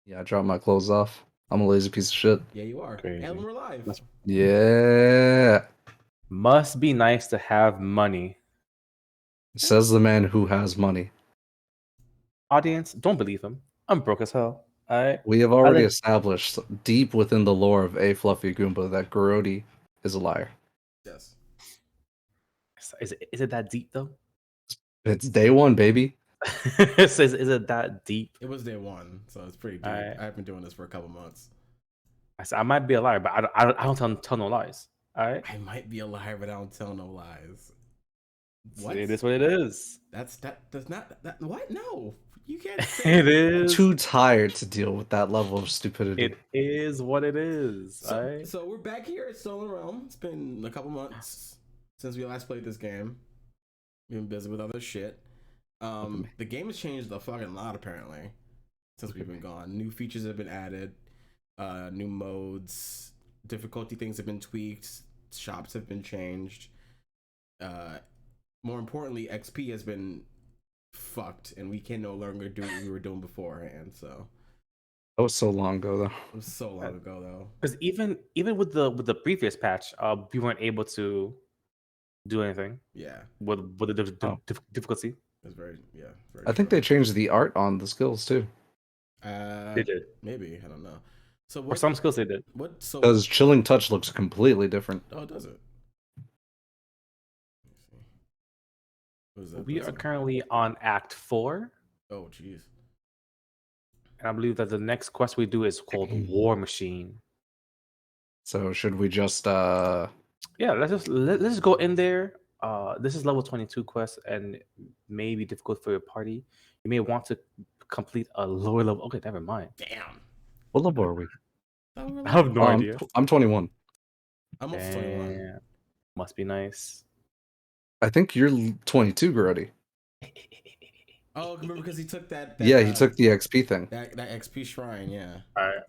Yeah, I dropped my clothes off. I'm a lazy piece of shit. Yeah, you are. Crazy. And we're live. Yeah. Must be nice to have money. Says the man who has money. Audience, don't believe him. I'm broke as hell. Alright. We have already established deep within the lore of AFluffyGoomba that Grody is a liar. Yes. Is it that deep though? It's day one, baby. is it that deep? It was day one, so it's pretty deep. Alright. I've been doing this for a couple months. I said I might be a liar, but I don't tell no lies. Alright. I might be a liar, but I don't tell no lies. What? It is what it is. That does not that what? No. You can't say It is. Too tired to deal with that level of stupidity. It is what it is. So we're back here at Stolen Realm. It's been a couple months since we last played this game. We've been busy with other shit. The game has changed a fucking lot apparently since we've been gone. New features have been added, new modes, difficulty things have been tweaked, shops have been changed. More importantly, XP has been fucked, and we can no longer do what we were doing beforehand. So That was so long ago, though. it was so long ago, though. Because even with the previous patch, we weren't able to do anything. Yeah, with the difficulty. it's very Very I think they changed the art on the skills too. They did. Maybe, I don't know. So For some skills they did. What? So Because Chilling Touch looks completely different. oh, does it? What is that? We are currently on Act 4. Oh, jeez. And I believe that the next quest we do is called War Machine. So should we just Yeah, let's just go in there. This is level 22 quest and may be difficult for your party. You may want to complete a lower level. Okay, never mind. Damn. what level are we? I have no idea. I'm 21. I'm also 21. Must be nice. I think you're 22, Grody. Oh, remember because he took that yeah, he took the XP thing. That XP shrine, yeah. All right.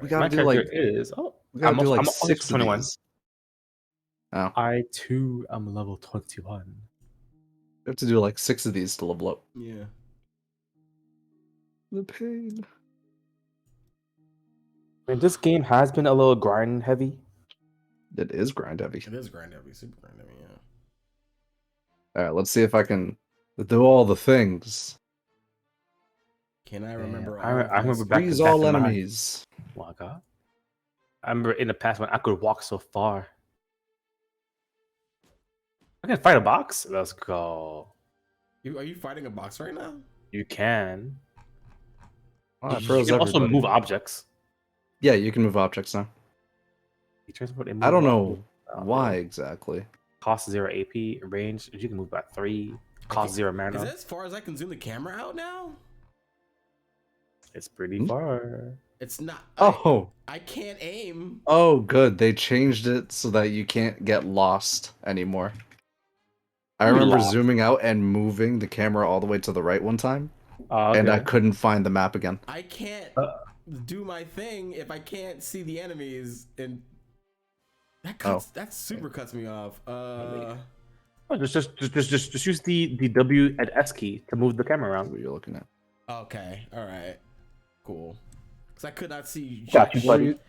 We gotta My do like is we gotta do like I'm 6 21. of these. Oh. I too am level 21. We have to do like 6 of these to level up. Yeah. The pain. I mean, this game has been a little grind heavy. It is grind heavy. It is grind heavy, super grind heavy, yeah. Alright, let's see if I can do all the things. Can I remember I remember back Freeze to all back enemies. Oh my god. I remember in the past when I could walk so far. I can fight a box? Let's go. Are you fighting a box right now? You can. Oh, You can also move objects. Yeah, you can move objects now. You transport and I don't move know why exactly. Cost 0 AP, range, you can move by 3. Cost 0 mana. Is that as far as I can zoom the camera out now? It's pretty far. It's not. Oh. I can't aim. Oh, good. They changed it so that you can't get lost anymore. I remember zooming out and moving the camera all the way to the right one time. Okay. And I couldn't find the map again. I can't do my thing if I can't see the enemies, and that super cuts me off. Just use the W and S key to move the camera around. What you're looking at. Okay, all right, cool. Because I could not see. Got you, buddy.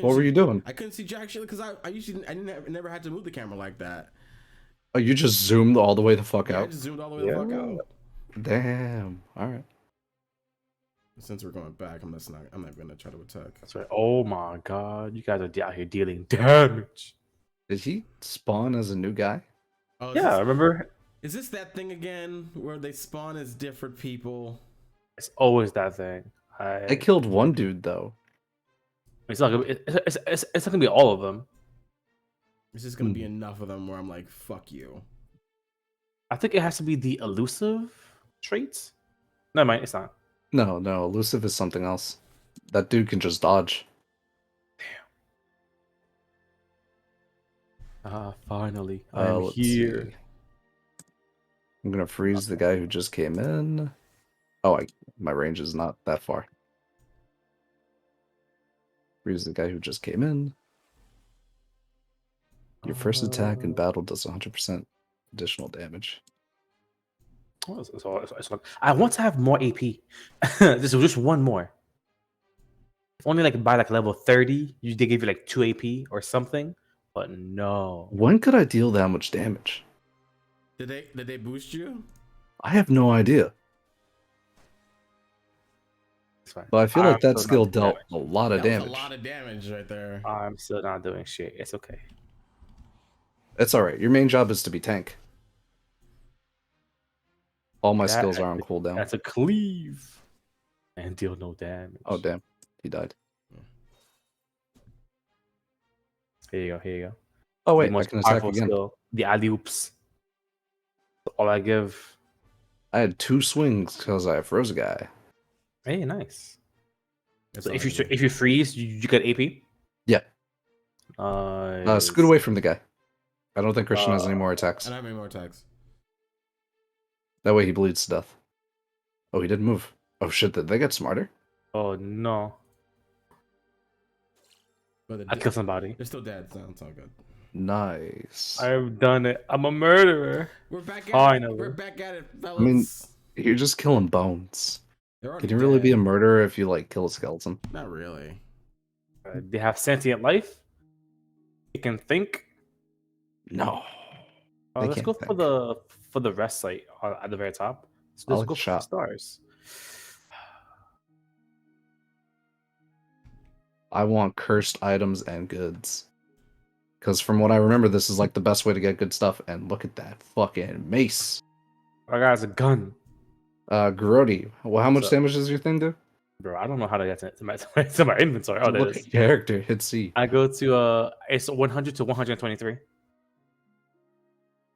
What were you doing? I couldn't see jack shit because I never had to move the camera like that. Oh, you just zoomed all the way the fuck out? I just zoomed all the way the fuck out. Damn. All right. Since we're going back, I'm not gonna try to attack. That's right. Oh my god, you guys are out here dealing damage. Did he spawn as a new guy? Oh, yeah, remember? Is this that thing again where they spawn as different people? It's always that thing. I killed one dude though. It's not gonna be all of them. It's just gonna be enough of them where I'm like, fuck you. I think it has to be the elusive traits. No, mind, it's not. No, elusive is something else. That dude can just dodge. Damn. Finally, I'm here. See. I'm gonna freeze the guy who just came in. Oh, my range is not that far. Freeze the guy who just came in. Your first attack in battle does 100% additional damage. I want to have more AP. just one more. If only like by like level 30, they give you like 2 AP or something. But no. When could I deal that much damage? Did they boost you? I have no idea. It's fine. But I feel like that still skill not doing dealt a lot of That damage. was a lot of damage right there. I'm still not doing shit. It's okay. It's alright. Your main job is to be tank. All my skills are on cooldown. That's a cleave. And deal no damage. Oh, damn. He died. Here you go. Here you go. Oh, wait. The I most can attack powerful again. skill, the alley oops. All I give. I had 2 swings because I froze a guy. Hey, nice. That's So all I do. if you freeze, you get AP. Yeah. Scoot away from the guy. I don't think Christian has any more attacks. I don't have any more attacks. That way he bleeds to death. Oh, he didn't move. Oh shit, did they get smarter? Oh no! But I killed somebody. they're still dead, so it's all good. Nice. I've done it. I'm a murderer. We're back at Finally. it. We're back at it, fellas. I mean, you're just killing bones. they're already Can you really be a dead. murderer if you like kill a skeleton? Not really. They have sentient life. They can think. No. They Let's can't go think. for the rest site at the very top. So I let's like go the for shop. stars. I want cursed items and goods. Because from what I remember, this is like the best way to get good stuff. And look at that fucking mace. Our guy's a gun, Grody. Well, how much So- damage does your thing do? bro. I don't know how to get to my to my inventory. Oh, there Look it is. at character. Hit C. I go to it's 100 to 123.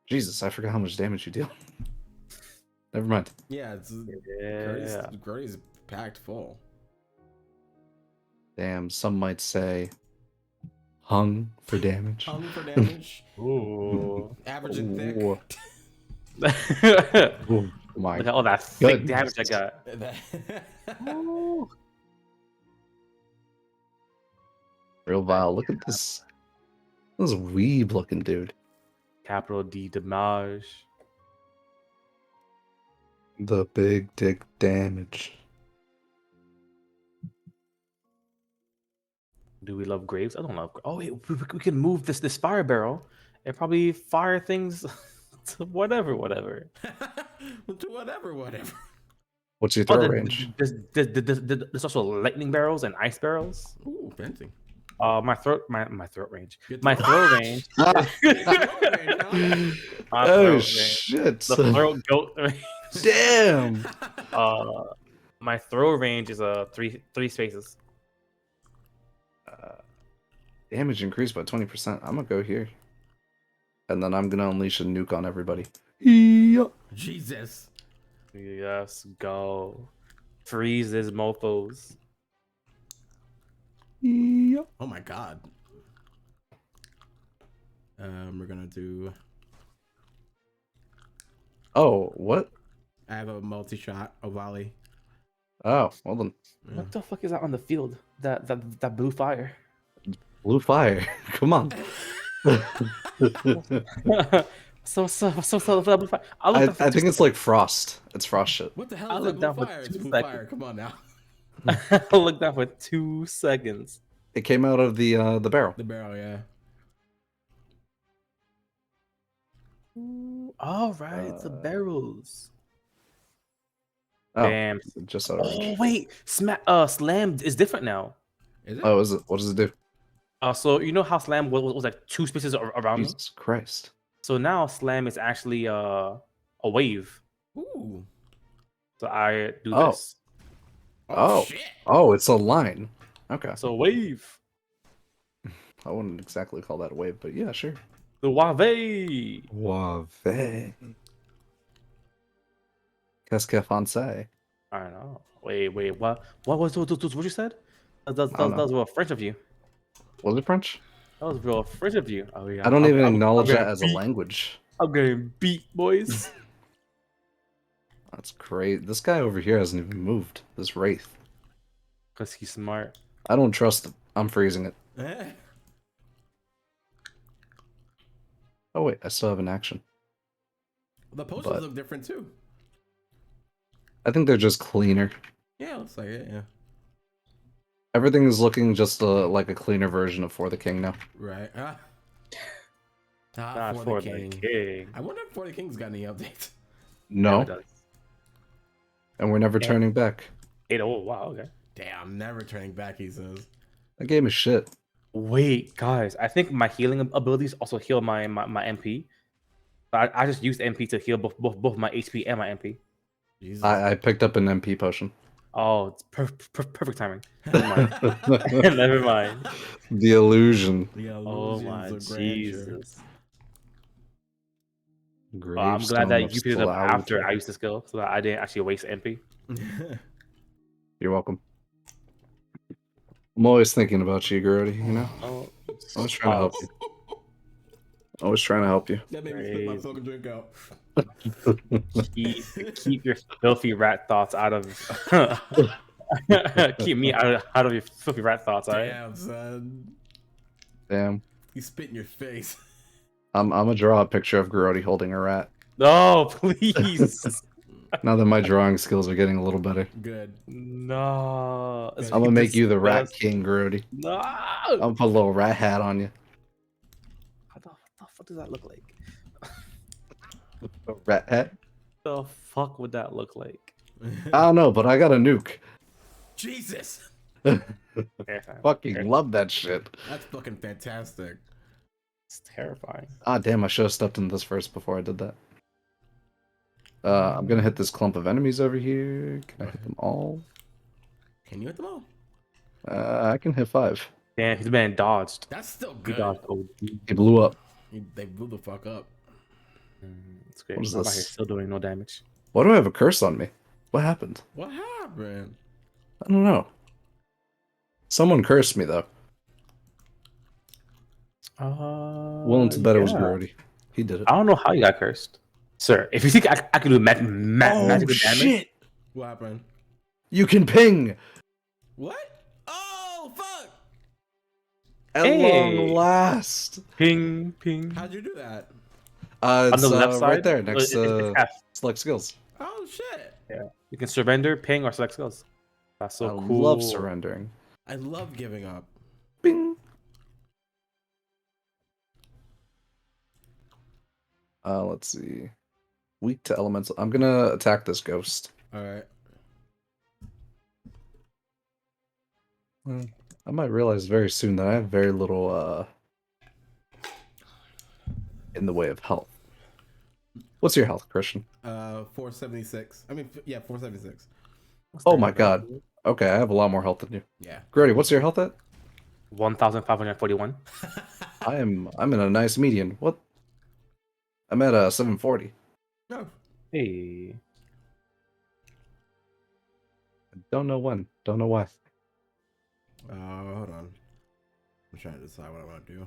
Jesus, I forgot how much damage you deal. Never mind. Yeah, it's Yeah. Grody's packed full. Damn, some might say hung for damage. Hung for damage. Ooh. Average and thick. Ooh. Oh my Look at all that thick goodness. damage I got. Ooh. Real vile. Look at this. This weeb looking dude. Capital D damage. The big dick damage. Do we love graves? I don't love. Oh wait, we can move this fire barrel and probably fire things to whatever. To whatever. What's your Oh, throw range? there's also lightning barrels and ice barrels. Ooh, fancy. My throat range. Good My throw. throw range. My Oh throat range. shit! The throat goat range. Damn. My throw range is three spaces. Damage increased by 20%. I'm gonna go here, and then I'm gonna unleash a nuke on everybody. Yeah. Jesus. Yes, go. Freeze these mofos. Yeah. Oh my god. We're gonna do. Oh, what? I have a multi-shot, a volley. Oh, well then. Yeah. What the fuck is that on the field? That blue fire. Blue fire. Come on. so that blue fire. I think it's like frost. It's frost shit. What the hell I is looked that down blue for fire? It's 2 blue seconds. fire. Come on now. I looked down for 2 seconds. It came out of the barrel. The barrel, yeah. All right, the barrels. Oh, Damn. just out of range. Oh wait, slam is different now. Is it? Oh, is it? What does it do? So you know how slam was like 2 spaces around me. Jesus Christ! So now slam is actually a wave. Ooh. So I do Oh. this. Oh. Shit. Oh, it's a line. Okay, So wave. I wouldn't exactly call that a wave, but yeah, sure. The wave. Wave. Qu'est-ce que français? I don't know. Wait. What was what you said? That I don't was real French of you. Was it French? That was real French of you. Oh yeah. I don't even I'm acknowledge that getting as a beat. language. I'm getting beat, boys. That's great. This guy over here hasn't even moved. This wraith. Cause he's smart. I don't trust him. I'm freezing it. Eh. Oh wait, I still have an action. The posters But- look different too. I think they're just cleaner. Yeah, looks like it. Yeah. Everything is looking just like a cleaner version of For the King now. Right. Not for the king. I wonder if For the King's got any updates. Never No, does. and we're never Yeah. turning back. 8. Oh wow. Okay. Damn, never turning back. He says. That game is shit. Wait, guys. I think my healing abilities also heal my MP. I just used MP to heal both my HP and my MP. Jesus. I picked up an MP potion. Oh, it's perfect timing. Never mind. Never mind. The illusion. The Oh illusions my of grandeur. Jesus. Well, I'm glad Gravestone that of you picked it up after slaughter. I used the skill, so that I didn't actually waste MP. You're welcome. I'm always thinking about you, Grody, you know? Oh, Always trying to help you. Always trying to help you. That made me spit my fucking drink out. Keep your filthy rat thoughts out of. Keep me out of your filthy rat thoughts, alright? Damn, son. Damn. You spit in your face. I'm gonna draw a picture of Grody holding a rat. No, please. Now that my drawing skills are getting a little better. Good. No. I'm I'm gonna make you the Rat Disgust- King, Grody. No. I'm gonna put a little rat hat on you. What the fuck does that look like? A rat hat? The fuck would that look like? I don't know, but I got a nuke. Jesus. Fucking love that shit. That's fucking fantastic. It's terrifying. Ah, damn, I should have stepped into this first before I did that. I'm gonna hit this clump of enemies over here. Can I hit them all? Can you hit them all? I can hit 5. Damn, he's been dodged. That's still He good. dodged OD. He blew up. They blew the fuck up. It's great. What is I'm out here this? still doing no damage. Why do I have a curse on me? What happened? What happened? I don't know. Someone cursed me, though. Willing to bet it was Grody. He did it. I don't know how you got cursed. Sir, if you think I can do magical damage. What happened? You can ping! What? Oh, fuck! At long last! Ping, ping. How'd you do that? It's On the left side? right there, next to F. select skills. Oh, shit. Yeah. You can surrender, ping, or select skills. That's so I cool. love surrendering. I love giving up. Bing! Let's see. Weak to elemental. I'm gonna attack this ghost. Alright. I might realize very soon that I have very little, in the way of health. What's your health, Christian? 476. I mean, yeah, 476. Oh my god. Okay, I have a lot more health than you. Yeah. Grady, what's your health at? 1,541. I'm in a nice median. What? I'm at 740. No. Hey. Don't know when. Don't know why. Hold on. I'm trying to decide what I want to do.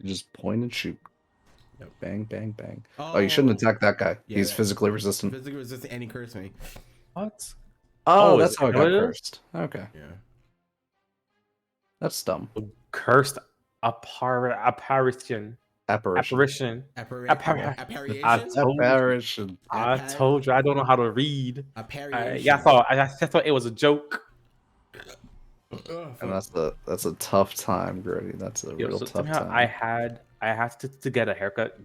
You just point and shoot. Yep. Bang, bang, bang. Oh, you shouldn't attack that guy. Yeah, He's physically resistant. Physically resistant, and he cursed me. What? Oh, Oh, that's is how I that got what it is? cursed. Okay. Yeah. That's dumb. Cursed apparition. Apparition. Apparition. Apparition? Apparition. I told you I don't know how to read. Apparition. Yeah, I thought it was a joke. And that's a tough time, Grady. That's a real tough somehow time. I had to get a haircut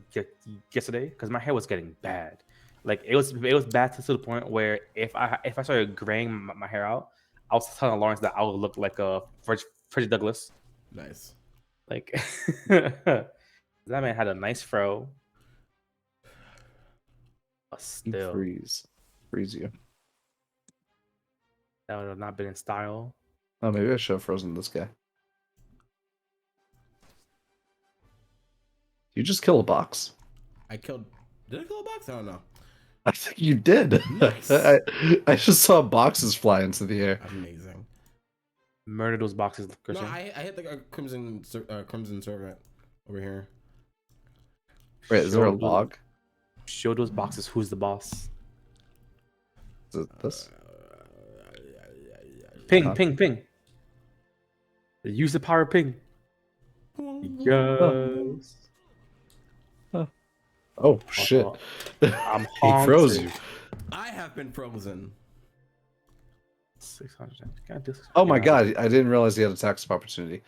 yesterday because my hair was getting bad. Like it was bad to the point where if I started graying my hair out, I was telling Lawrence that I would look like a Frederick Douglass. Nice. Like that man had a nice fro. But still, Freeze you. that would have not been in style. Oh, maybe I should have frozen this guy. You just kill a box? Did I kill a box? I don't know. I think you did. Nice. I just saw boxes fly into the air. Amazing. Murder those boxes, Christian. No, I hit the crimson servant over here. Wait, is there a log? Show those boxes who's the boss. Is it this? Ping, ping, ping. Use the power of ping. Yes. Oh shit! I'm He froze haunted. you. I have been frozen. 600 damage. Can I do this? Oh my Yeah. god! I didn't realize he had attacks of opportunity.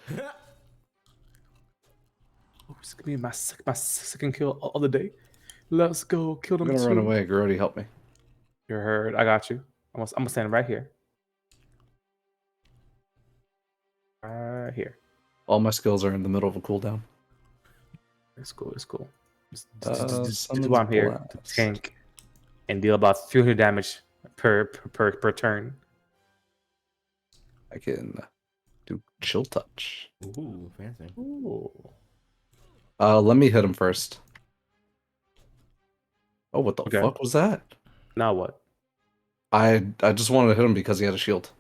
Oh, this could be my second kill of the day. Let's go. Kill I'm them gonna run two. away. Grody, help me. You're heard. I got you. I'm gonna stand right here. Right here. All my skills are in the middle of a cooldown. It's cool. It's cool. This is Summons why I'm here to blast. tank and deal about 300 damage per turn. I can do chill touch. Ooh, fancy. Ooh. Let me hit him first. Oh, what the Okay. fuck was that? Now what? I just wanted to hit him because he had a shield,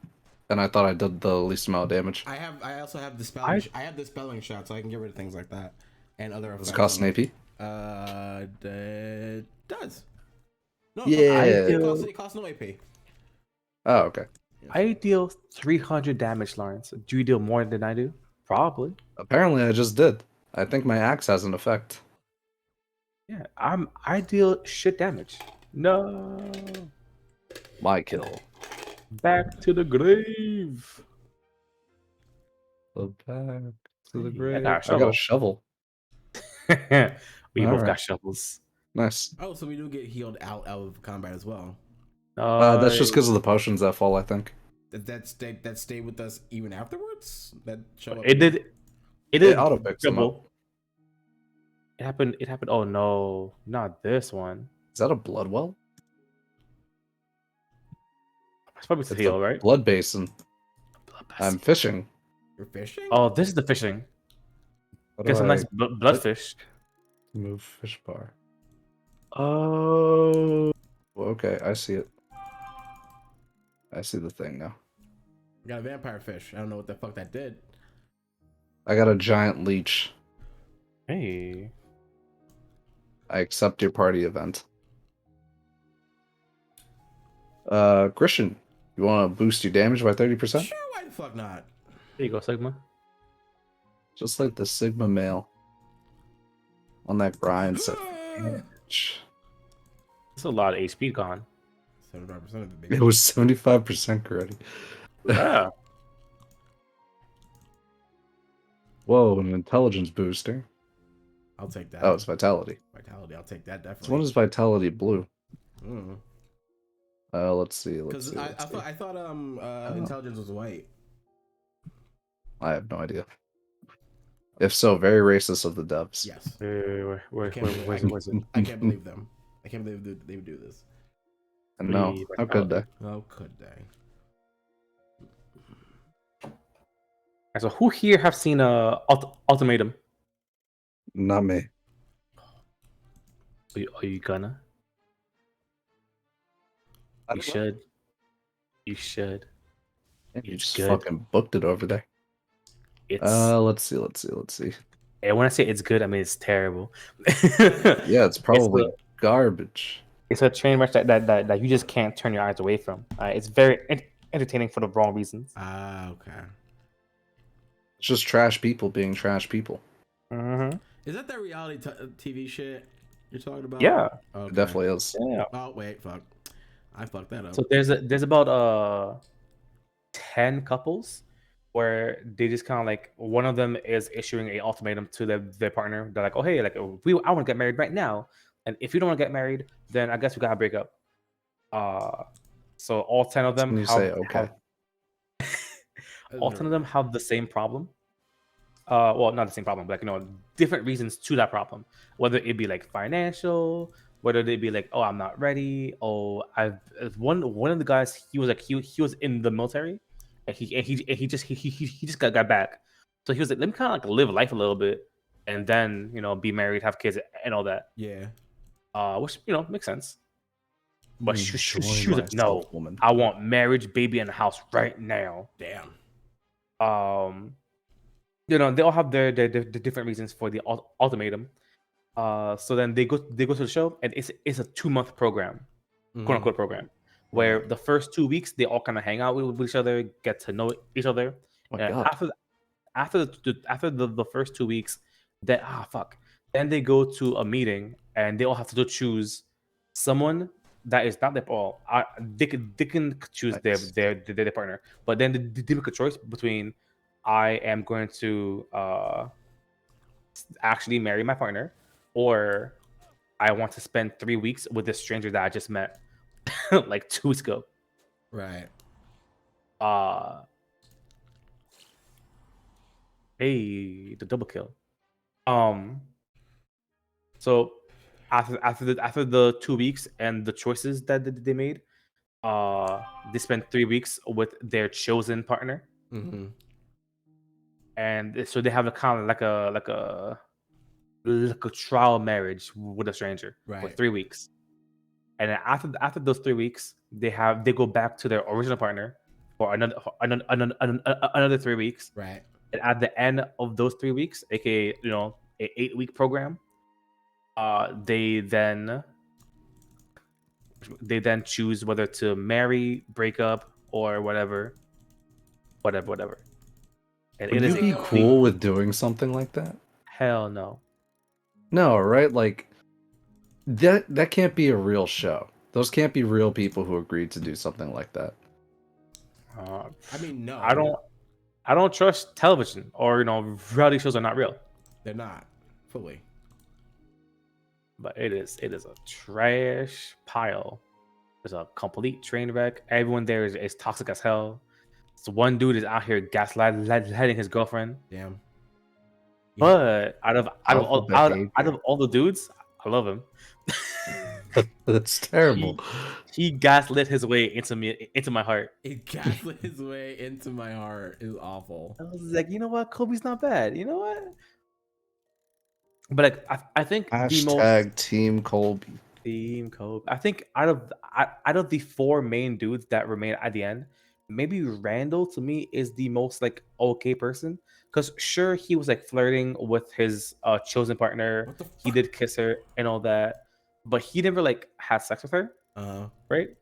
and I thought I did the least amount of damage. I also have dispelling. I have dispelling shot, so I can get rid of things like that and other Does effects. it cost an AP? It does. No, Yeah. it costs no AP. Oh, okay. I deal 300 damage, Lawrence. Do you deal more than I do? Probably. Apparently, I just did. I think my axe has an effect. Yeah, I deal shit damage. No. My kill. Back to the grave. Go back to the Hey, grave. I I got a shovel. We both Alright. got shovels. Nice. Oh, so we do get healed out of combat as well. That's just because of the potions that fall, I think. That stay with us even afterwards. That show up. It did. It It did. auto picks them up. Double. It happened. It happened. Oh no, not this one. Is that a blood well? It's probably to It's heal, a right? blood basin. Blood I'm basin. fishing. You're fishing. Oh, this is the fishing. How Get do some I nice bloodfish. move fish bar? Oh, okay. I see it. I see the thing now. I got a vampire fish. I don't know what the fuck that did. I got a giant leech. Hey. I accept your party event. Christian, you want to boost your damage by 30%? Sure, why the fuck not? There you go, Sigma. Just like the Sigma male on that grind set. Damage. There's a lot of HP gone. 75% of the baby. It was 75% already. Yeah. Whoa, an intelligence booster. I'll take that. Oh, it's vitality. Vitality. I'll take that So definitely. what is vitality blue? Mm. Let's see. Because I thought intelligence was white. I have no idea. If so, very racist of the devs. Yes. Where's it? I can't believe them. I can't believe they would do this. And no, Free how could they? How could they? So who here have seen Ultimatum? Not me. Are you gonna? You should. You should. You just good. fucking booked it over there. It's Let's see. and when I say it's good, I mean it's terrible. Yeah, it's probably garbage. It's a train wreck that you just can't turn your eyes away from. It's very entertaining for the wrong reasons. Ah, okay. It's just trash people being trash people. Mm-hmm. Is that reality TV shit you're talking about? Yeah. Okay. It definitely is. Yeah. Oh wait, fuck. I fucked that up. So there's about 10 couples where they just kind of like one of them is issuing a ultimatum to their partner. They're like, oh hey, like I want to get married right now, and if you don't want to get married, then I guess we gotta break up. So all 10 of them When you say okay. all 10 of them have the same problem. Well, not the same problem, but like different reasons to that problem. Whether it be like financial, whether they be like, oh, I'm not ready. Oh, one of the guys, he was like he was in the military, and he just got back. So he was like, let me kind of like live life a little bit, and then be married, have kids, and all that. Yeah. Which makes sense. But she was Enjoy like, no, myself, woman. I want marriage, baby, in the house right now. Damn. They all have their different reasons for the ultimatum. So then they go to the show, and it's a 2-month program, quote unquote program, where the first 2 weeks they all kind of hang out with each other, get to know each other. Oh my God. After the first 2 weeks, Then they go to a meeting, and they all have to choose someone that is not their all. They can choose Nice. their partner, but then they make a choice between I am going to actually marry my partner, or I want to spend 3 weeks with this stranger that I just met like 2 weeks ago. Right. Hey, the double kill. So after the 2 weeks and the choices that they made, they spent 3 weeks with their chosen partner, Mm-hmm. and so they have a kind of like a trial marriage with a stranger for Right. 3 weeks. And then after those 3 weeks, they go back to their original partner for another 3 weeks. Right. And at the end of those 3 weeks, aka an 8-week program, they then choose whether to marry, break up, or whatever. And Would it is you a be complete cool with doing something like that? hell no. No, right? Like that can't be a real show. Those can't be real people who agreed to do something like that. I mean, no. I don't trust television, or reality shows are not real. They're not fully. But it is a trash pile. It's a complete train wreck. Everyone there is toxic as hell. So one dude is out here gaslighting his girlfriend. Damn. But out of Behavior. all the dudes, I love him. That's terrible. He gaslit his way into my heart. It gaslit his way into my heart. Is awful. I was like, you know what, Kobe's not bad. You know what? But like, I think the most Hashtag Team Colby. Team Kobe. I think out of the 4 main dudes that remain at the end, maybe Randall to me is the most like okay person. Because sure, he was like flirting with his chosen partner. What the He fuck? did kiss her and all that, but he never like had sex with her, right?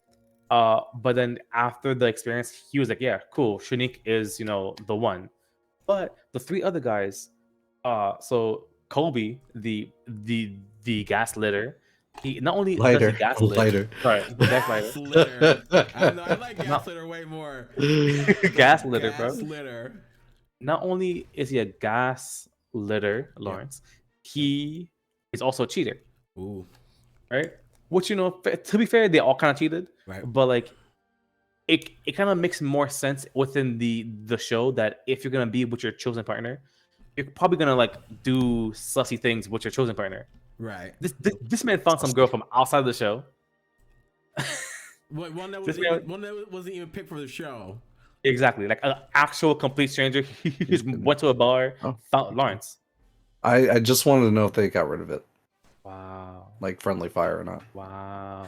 But then after the experience, he was like, yeah, cool. Shanique is the one. But the 3 other guys, so Colby, the gaslighter, he not only does he gaslit, Lighter. right? The gaslighter, Gaslitter. I like gaslitter way more. gaslighter, bro. Gaslitter. Not only is he a gaslighter, Lawrence, he is also a cheater, Ooh. right? Which to be fair, they all kind of cheated, Right. but like it kind of makes more sense within the show that if you're gonna be with your chosen partner, you're probably gonna like do sussy things with your chosen partner. Right. This man found some girl from outside of the show. One that wasn't even picked for the show. Exactly, like an actual complete stranger. He just went to a bar, found Lawrence. I just wanted to know if they got rid of it. Wow. Like friendly fire or not. Wow.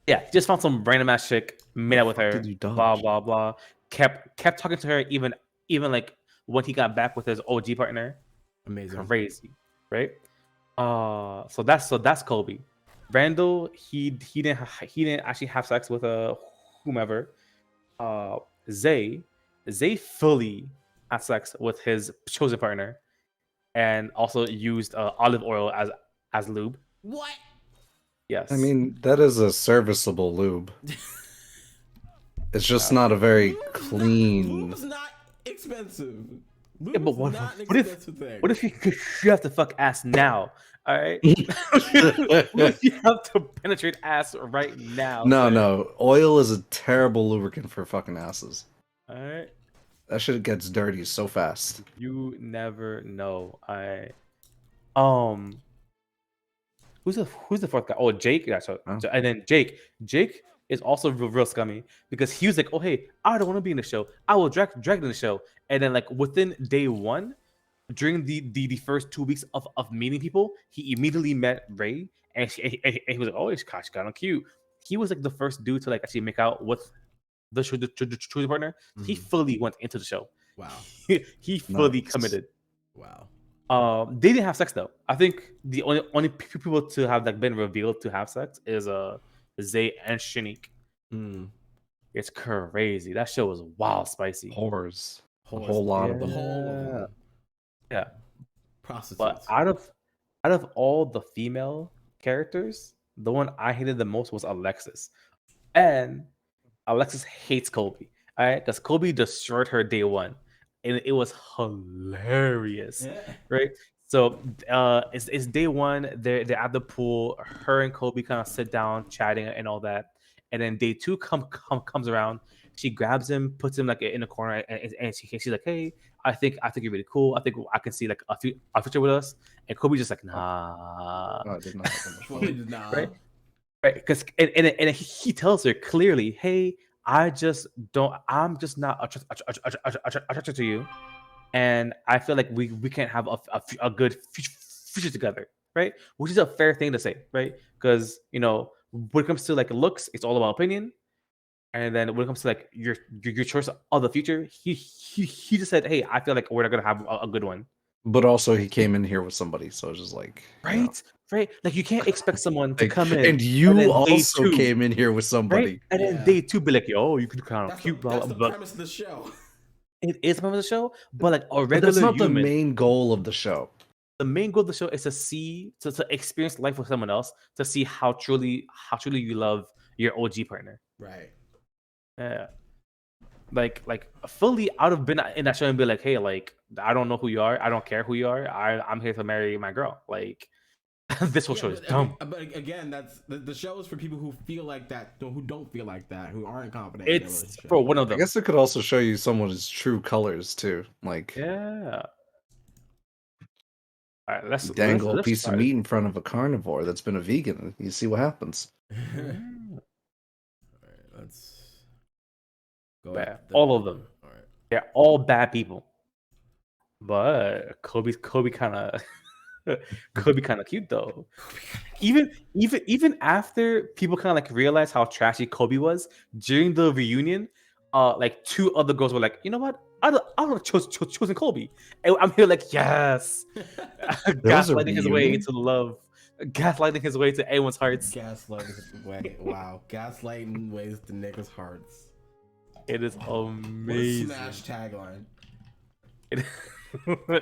Yeah, he just found some random ass chick, made out with her, Did you blah dodge? blah blah. Kept talking to her even like when he got back with his OG partner. Amazing. Crazy, right? So that's Kobe. Randall, he didn't actually have sex with whomever. Zay fully had sex with his chosen partner, and also used olive oil as lube. What? Yes. I mean, that is a serviceable lube. It's just not a very clean. Lube's not expensive. Yeah, but what Thing. if you have to fuck ass now? All right. What if you have to penetrate ass right now? No. Oil is a terrible lubricant for fucking asses. All right. That shit gets dirty so fast. You never know. Who's the fourth guy? Oh, Jake. Yeah, so, and then Jake is also real scummy because he was like, oh hey, I don't want to be in the show. I will drag in the show. And then like within day 1, during the first 2 weeks of meeting people, he immediately met Ray, and he was like, oh, he's kind of cute. He was like the first dude to like actually make out with the chosen partner. Mm-hmm. He fully went into the show. Wow. he fully committed. Wow. They didn't have sex though. I think the only people to have like been revealed to have sex is Zay and Shanique. It's crazy. That show was wild spicy. Whores. A whole lot of them. The whole of them. Yeah. Prostitutes. But out of all the female characters, the one I hated the most was Alexis. And Alexis hates Colby. All right, because Colby destroyed her day one, and it was hilarious, right? So it's day one. They're at the pool. Her and Colby kind of sit down, chatting and all that. And then day two comes around. She grabs him, puts him like in a corner, and she's like, "Hey, I think you're really cool. I think I can see like a future with us." And Kobe just like, "Nah," Oh, I did not have that much Well, fun. he did not. right? Right? Because and he tells her clearly, "Hey, I just don't. I'm just not attracted to you, and I feel like we can't have a good future together, right?" Which is a fair thing to say, right? Because when it comes to like looks, it's all about opinion. And then when it comes to like your choice of the future, he just said, "Hey, I feel like we're not gonna have a good one." But also, he came in here with somebody, so it's just like, Right? Right? Like you can't expect someone to like, come in and you then day also two, came in here with right? somebody. And then Yeah. day two be like, "Yo, you could kind of That's cute, blah, that's blah, the blah." premise of the show. It is part of the show, but like a But that's regular not the human, main goal of the show. the main goal of the show is to experience life with someone else, to see how truly you love your OG partner. Right. Yeah. Like fully out of been in that show and be like, "Hey, like I don't know who you are. I don't care who you are. I'm here to marry my girl." Like this whole show is dumb. But again, that's the show is for people who feel like that, who don't feel like that, who aren't confident in their It's relationship. for one of I them. guess it could also show you someone's true colors too. Like, Yeah. All right, let's dangle a piece of start. meat in front of a carnivore that's been a vegan. You see what happens. Mm, All right, let's go. bad. All of them. All right. They're all bad people. But Kobe kind of Kobe kind of cute though. Even after people kind of like realized how trashy Kobe was during the reunion, like two other girls were like, "You know what? I would have chosen Kobe." And I'm here like, yes, There was a gaslighting his way reunion? into love, gaslighting his way to everyone's hearts. Gaslighting way. Wow. Gaslighting ways to niggas' hearts. It is What a amazing. smash tagline.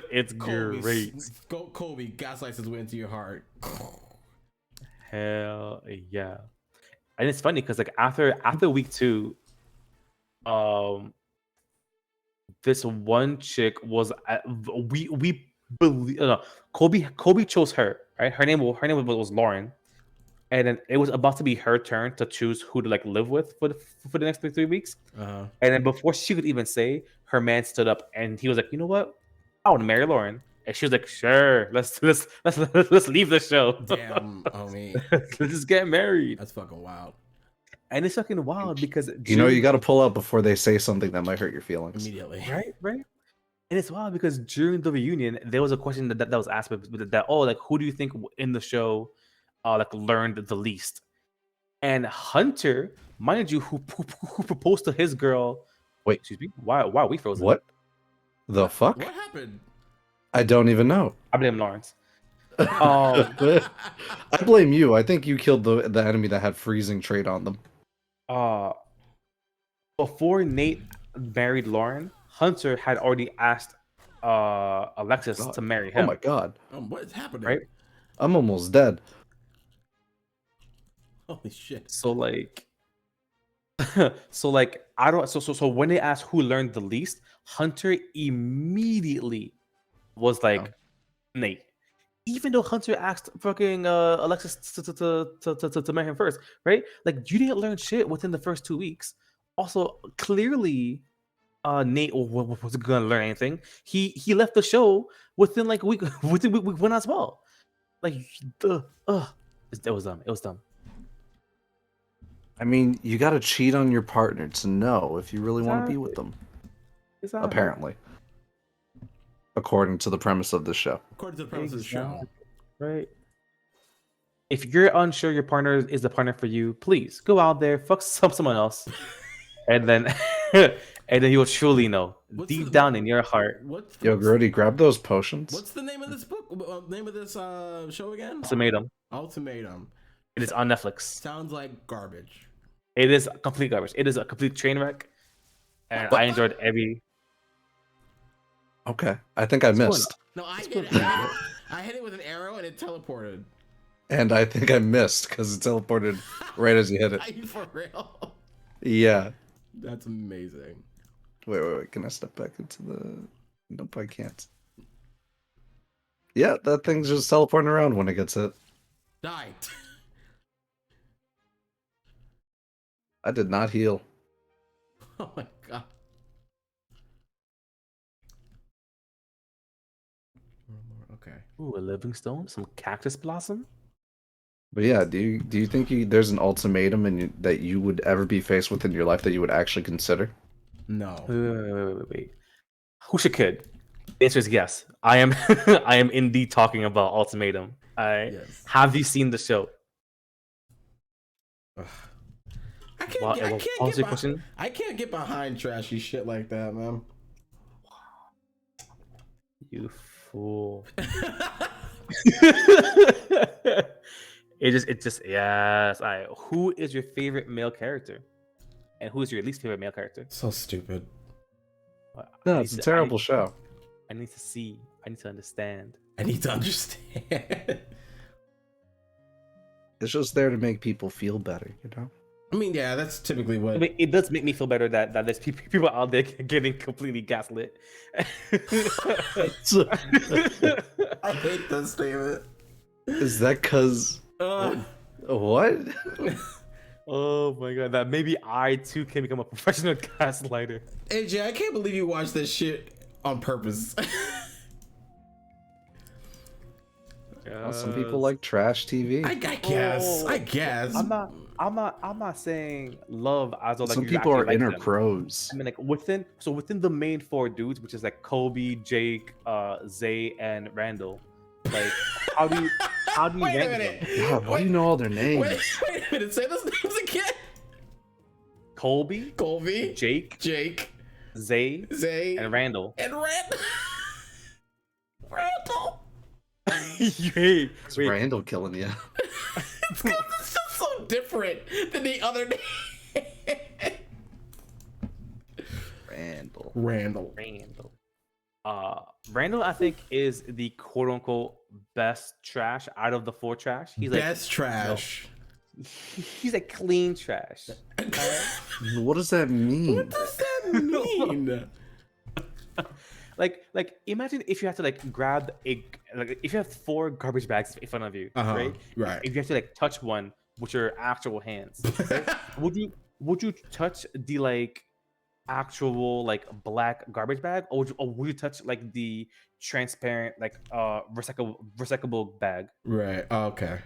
It's great. Kobe gaslights his way into your heart. Hell yeah. And it's funny because like after week two, this one chick was we believe Kobe chose her, right? Her name was Lauren, and then it was about to be her turn to choose who to like live with for the next 3 weeks. Uh-huh. And then before she could even say, her man stood up and he was like, "You know what? I want to marry Lauren." And she was like, "Sure, let's leave the show. Damn, homie. Let's just get married." That's fucking wild. And it's fucking wild because You got to pull out before they say something that might hurt your feelings. Immediately. right. And it's wild because during the reunion, there was a question that was asked that like who do you think in the show like learned the least? And Hunter, mind you, who proposed to his girl. Wait, excuse me. Why are we frozen? What the fuck? What happened? I don't even know. I blame Lawrence. I blame you. I think you killed the enemy that had freezing trait on them. Before Nate married Lauren, Hunter had already asked Alexis to marry him. Oh my god. What is happening? Right? I'm almost dead. Holy shit. So like I don't so when they asked who learned the least, Hunter immediately was like Nate. Even though Hunter asked fucking Alexis to marry him first, right? Like you didn't learn shit within the first 2 weeks. Also, clearly, Nate wasn't gonna learn anything. He left the show within like a week, within week one as well. Like, it was dumb. It was dumb. I mean, you got to cheat on your partner to know if you really want to be with them. Exactly. Apparently, according to the premise of the show. According to the premise of the show. Right. If you're unsure your partner is the partner for you, please go out there, fuck someone else, and then you will truly know deep down in your heart. Yo, Grody, grab those potions. What's the name of this book? Name of this show again? Ultimatum. Ultimatum. It is on Netflix. Sounds like garbage. It is complete garbage. It is a complete train wreck, and I enjoyed every. Okay, I think I missed. No, I That's hit it. pretty good. I hit it with an arrow and it teleported. And I think I missed because it teleported right as you hit it. Are you for real? Yeah. That's amazing. Wait. Can I step back into the... Nope, I can't. Yeah, that thing's just teleporting around when it gets hit. Die. I did not heal. Oh my god. Okay. Ooh, a living stone, some cactus blossom. But yeah, do you think there's an ultimatum that you would ever be faced with in your life that you would actually consider? No. Wait. Who's your kid? The answer is yes. I am. I am indeed talking about ultimatum. Yes. Have you seen the show? Ugh. What was your question? I can't get behind trashy shit like that, man. You fool. It just yes. Who is your favorite male character, and who is your least favorite male character? So stupid. No, it's a terrible show. I need to see. I need to understand. I need to understand. It's just there to make people feel better, you know? I mean, yeah, that's typically what. I mean, it does make me feel better that there's people out there getting completely gaslit. I hate this statement. Is that because... What? Oh my god, that maybe I too can become a professional gaslighter. AJ, I can't believe you watched this shit on purpose. Well, some people like trash TV. I guess. I guess. I'm not saying love as though like Some you people are actually like inner them. pros. I mean, like within the main four dudes, which is like Kobe, Jake, Zay, and Randall. Like, how do you Wait a rank minute. them? God, why do you know all their names? Wait a minute. Say those names again. Colby, Colby, Jake, Zay, and Randall. Randall. Wait. Randall killing you. It's just so different than the other name. Randall. Randall, I think, is the quote unquote best trash out of the four trash. He's Best trash. He's a clean trash. What does that mean? What does that mean? Like imagine if you have to like grab if you have 4 garbage bags in front of you, right? If you have to like touch one with your actual hands, right? would you touch the like actual like black garbage bag, or would you touch like the transparent like recyclable bag? Right. Okay.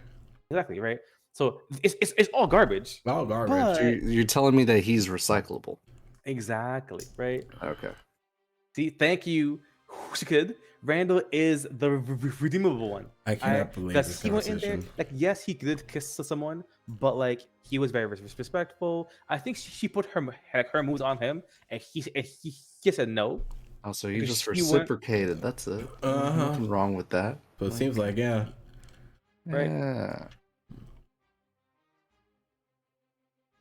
Exactly, right? So it's all garbage. All garbage. But- So you're telling me that he's recyclable? Exactly, right? Okay. See, thank you, kid. Randall is the redeemable one. I cannot believe that this he went in there. conversation. Like, yes, he did kiss someone, but like he was very respectful. I think she put her moves on him, and he said no. Oh, so you Because just he went- reciprocated. That's it. Uh-huh. Nothing wrong with that. But it seems like, yeah. Right. Yeah.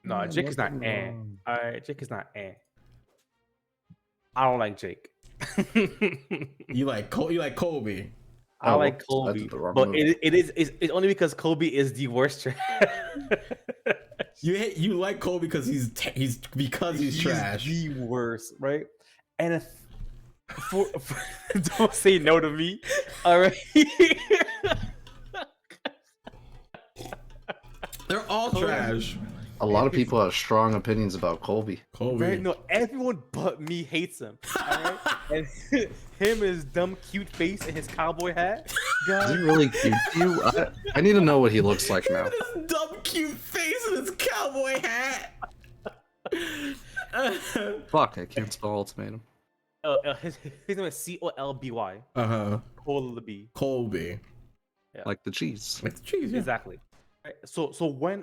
No, Yeah, Jake is not nothing eh. wrong. Jake is not eh. I don't like Jake. You like Colby. I Oh, like whoops, I Colby, did the wrong but move. it's only because Colby is the worst trash. You like Colby because he's trash. The worst, right? And if don't say no to me, all right? They're all trash. A lot of people have strong opinions about Colby. Colby. Right? No, everyone but me hates him. All right? And him and his dumb, cute face and his cowboy hat. Is he God, really cute to you? I need to know what he looks like now. This dumb cute face and his cowboy hat. Fuck, I can't spell ultimatum. his name is Colby. Uh-huh. Colby. Colby. Like the cheese. Like the cheese, yeah. Exactly. Right, so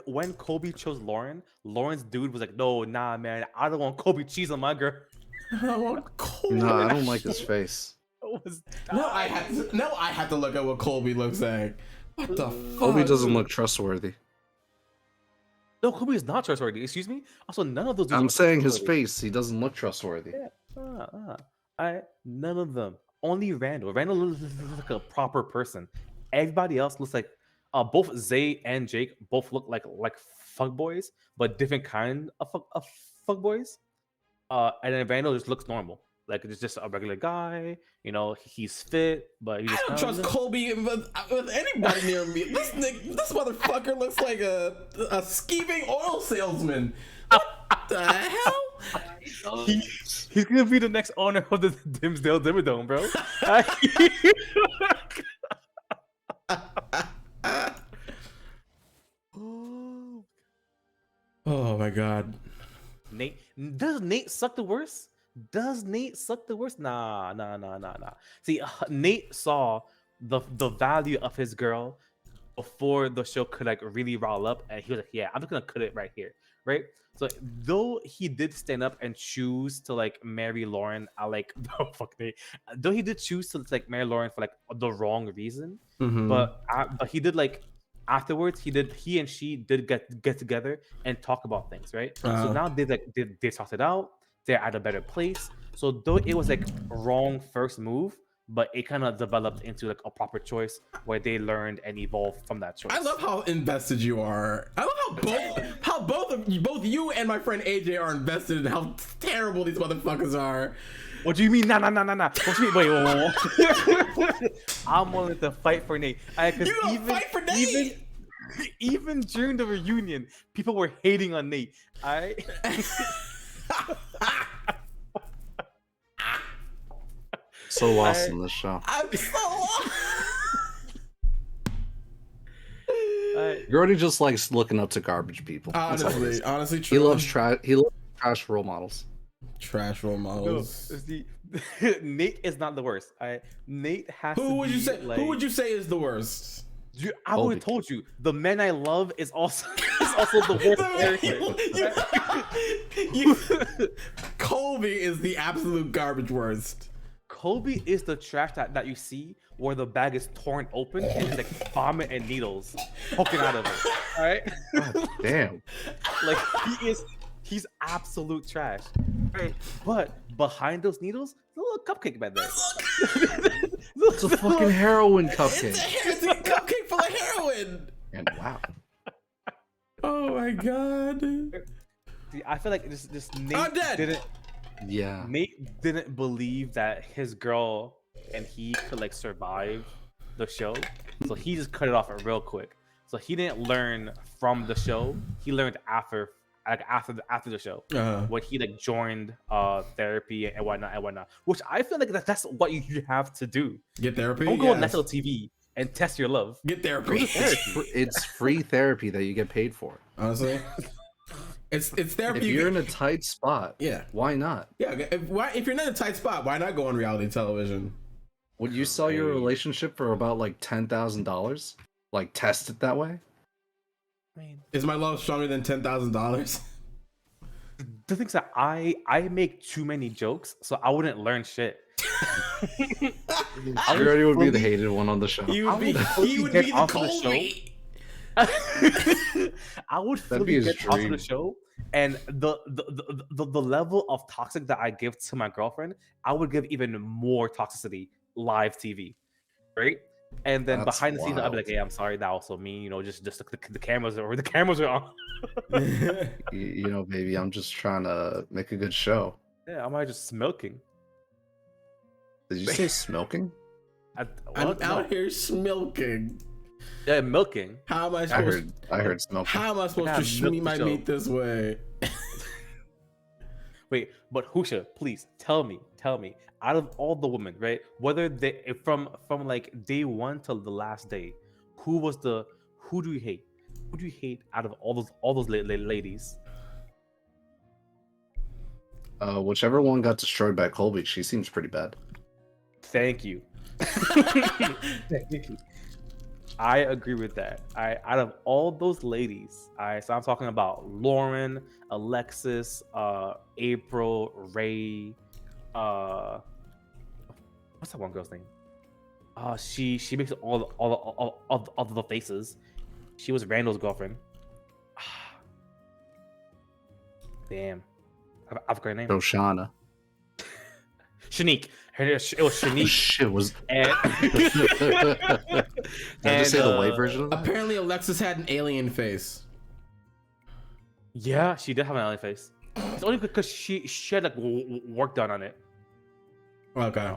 when Kobe chose Lauren's dude was like, no, nah, man, I don't want Kobe cheese on my girl. I want Colby. No, I don't like his face. No, I have to look at what Colby looks like. What the fuck? Colby doesn't look trustworthy. No, Kobe is not trustworthy. Excuse me. Also, none of those. dudes I'm are saying his trustworthy. face. He doesn't look trustworthy. None of them only Randall. Randall looks like a proper person. Everybody else looks like both Zay and Jake both look like fuck boys, but different kind of fuck boys. And then Randall just looks normal. Like it's just a regular guy, you know. He's fit, but he I just don't trust Colby with anybody near me. This motherfucker looks like a scheming oil salesman. What the hell? He's gonna be the next owner of the Dimsdale Dimmadome, bro. Oh my god. Nate, does Nate suck the worst? Does Nate suck the worst? Nah. See, Nate saw the value of his girl before the show could like really roll up, and he was like, "Yeah, I'm just gonna cut it right here." Right? So though he did stand up and choose to like marry Lauren, I like oh fuck Nate. Though he did choose to like marry Lauren for like the wrong reason, but he did like afterwards he and she did get together and talk about things, right? So now they talked it out. They're at a better place. So though it was like wrong first move, but it kind of developed into like a proper choice where they learned and evolved from that choice. I love how invested you are. I love how both you and my friend AJ are invested in how terrible these motherfuckers are. What do you mean? Nah. What you mean? Wait. I'm willing to fight for Nate. You gonna fight for Nate? Even during the reunion, people were hating on Nate. So lost in this show. I'm so lost. You're already just like looking up to garbage people. Honestly, true. He loves trash role models. Trash role models. No, see, Nate is not the worst. Nate has. Who would you say is the worst? I would have told you. The man I love is also the worst character. Colby is the absolute garbage worst. Colby is the trash that you see where the bag is torn open and there's like vomit and needles poking out of it. All right. God damn. Like he's absolute trash. Right. But behind those needles, there's a little cupcake back there. It's a fucking heroin cupcake. It's a cupcake full of heroin. And wow. Oh my god. See, I feel like this Nate I'm dead. Nate didn't believe that his girl and he could like survive the show, so he just cut it off real quick. So he didn't learn from the show. He learned after the show, when he like joined therapy and whatnot. Which I feel like that's what you have to do. Get therapy. Don't go on national TV and test your love. Get therapy. It's free therapy that you get paid for. Honestly. It's therapy. If you're in a tight spot, yeah, why not? Yeah, if you're in a tight spot, why not go on reality television? Would you sell your relationship for about like $10,000? Like test it that way? Is my love stronger than $10,000? The thing's that I make too many jokes, so I wouldn't learn shit. You already would be the hated one on the show. He would be the Colby. I would fully get off of the show, and the level of toxic that I give to my girlfriend, I would give even more toxicity live TV, right? And then That's behind the scenes, I'd be like, "Hey, I'm sorry, that also me. You know, just the cameras are on." You know, baby, I'm just trying to make a good show. Yeah, am I just smoking? Did you say smoking? I'm out here smilking. Yeah, milking. How am I supposed? I heard smoking. How am I supposed to shmeet my meat this way? Wait, but Husha, please tell me, out of all the women, right? Whether they from like day one till the last day, who do you hate? Who do you hate out of all those ladies? Whichever one got destroyed by Colby, she seems pretty bad. Thank you. Thank you. I agree with that. Out of all those ladies, so I'm talking about Lauren, Alexis, April, Ray, what's that one girl's name? She makes all the faces. She was Randall's girlfriend. Damn, I forgot her name. Roshana. Shanique. It was Shanique. Shit was. And Did I just say the white version of that? Apparently, Alexis had an alien face. yeah, she did have an alien face. It's only because she had like work done on it. Okay.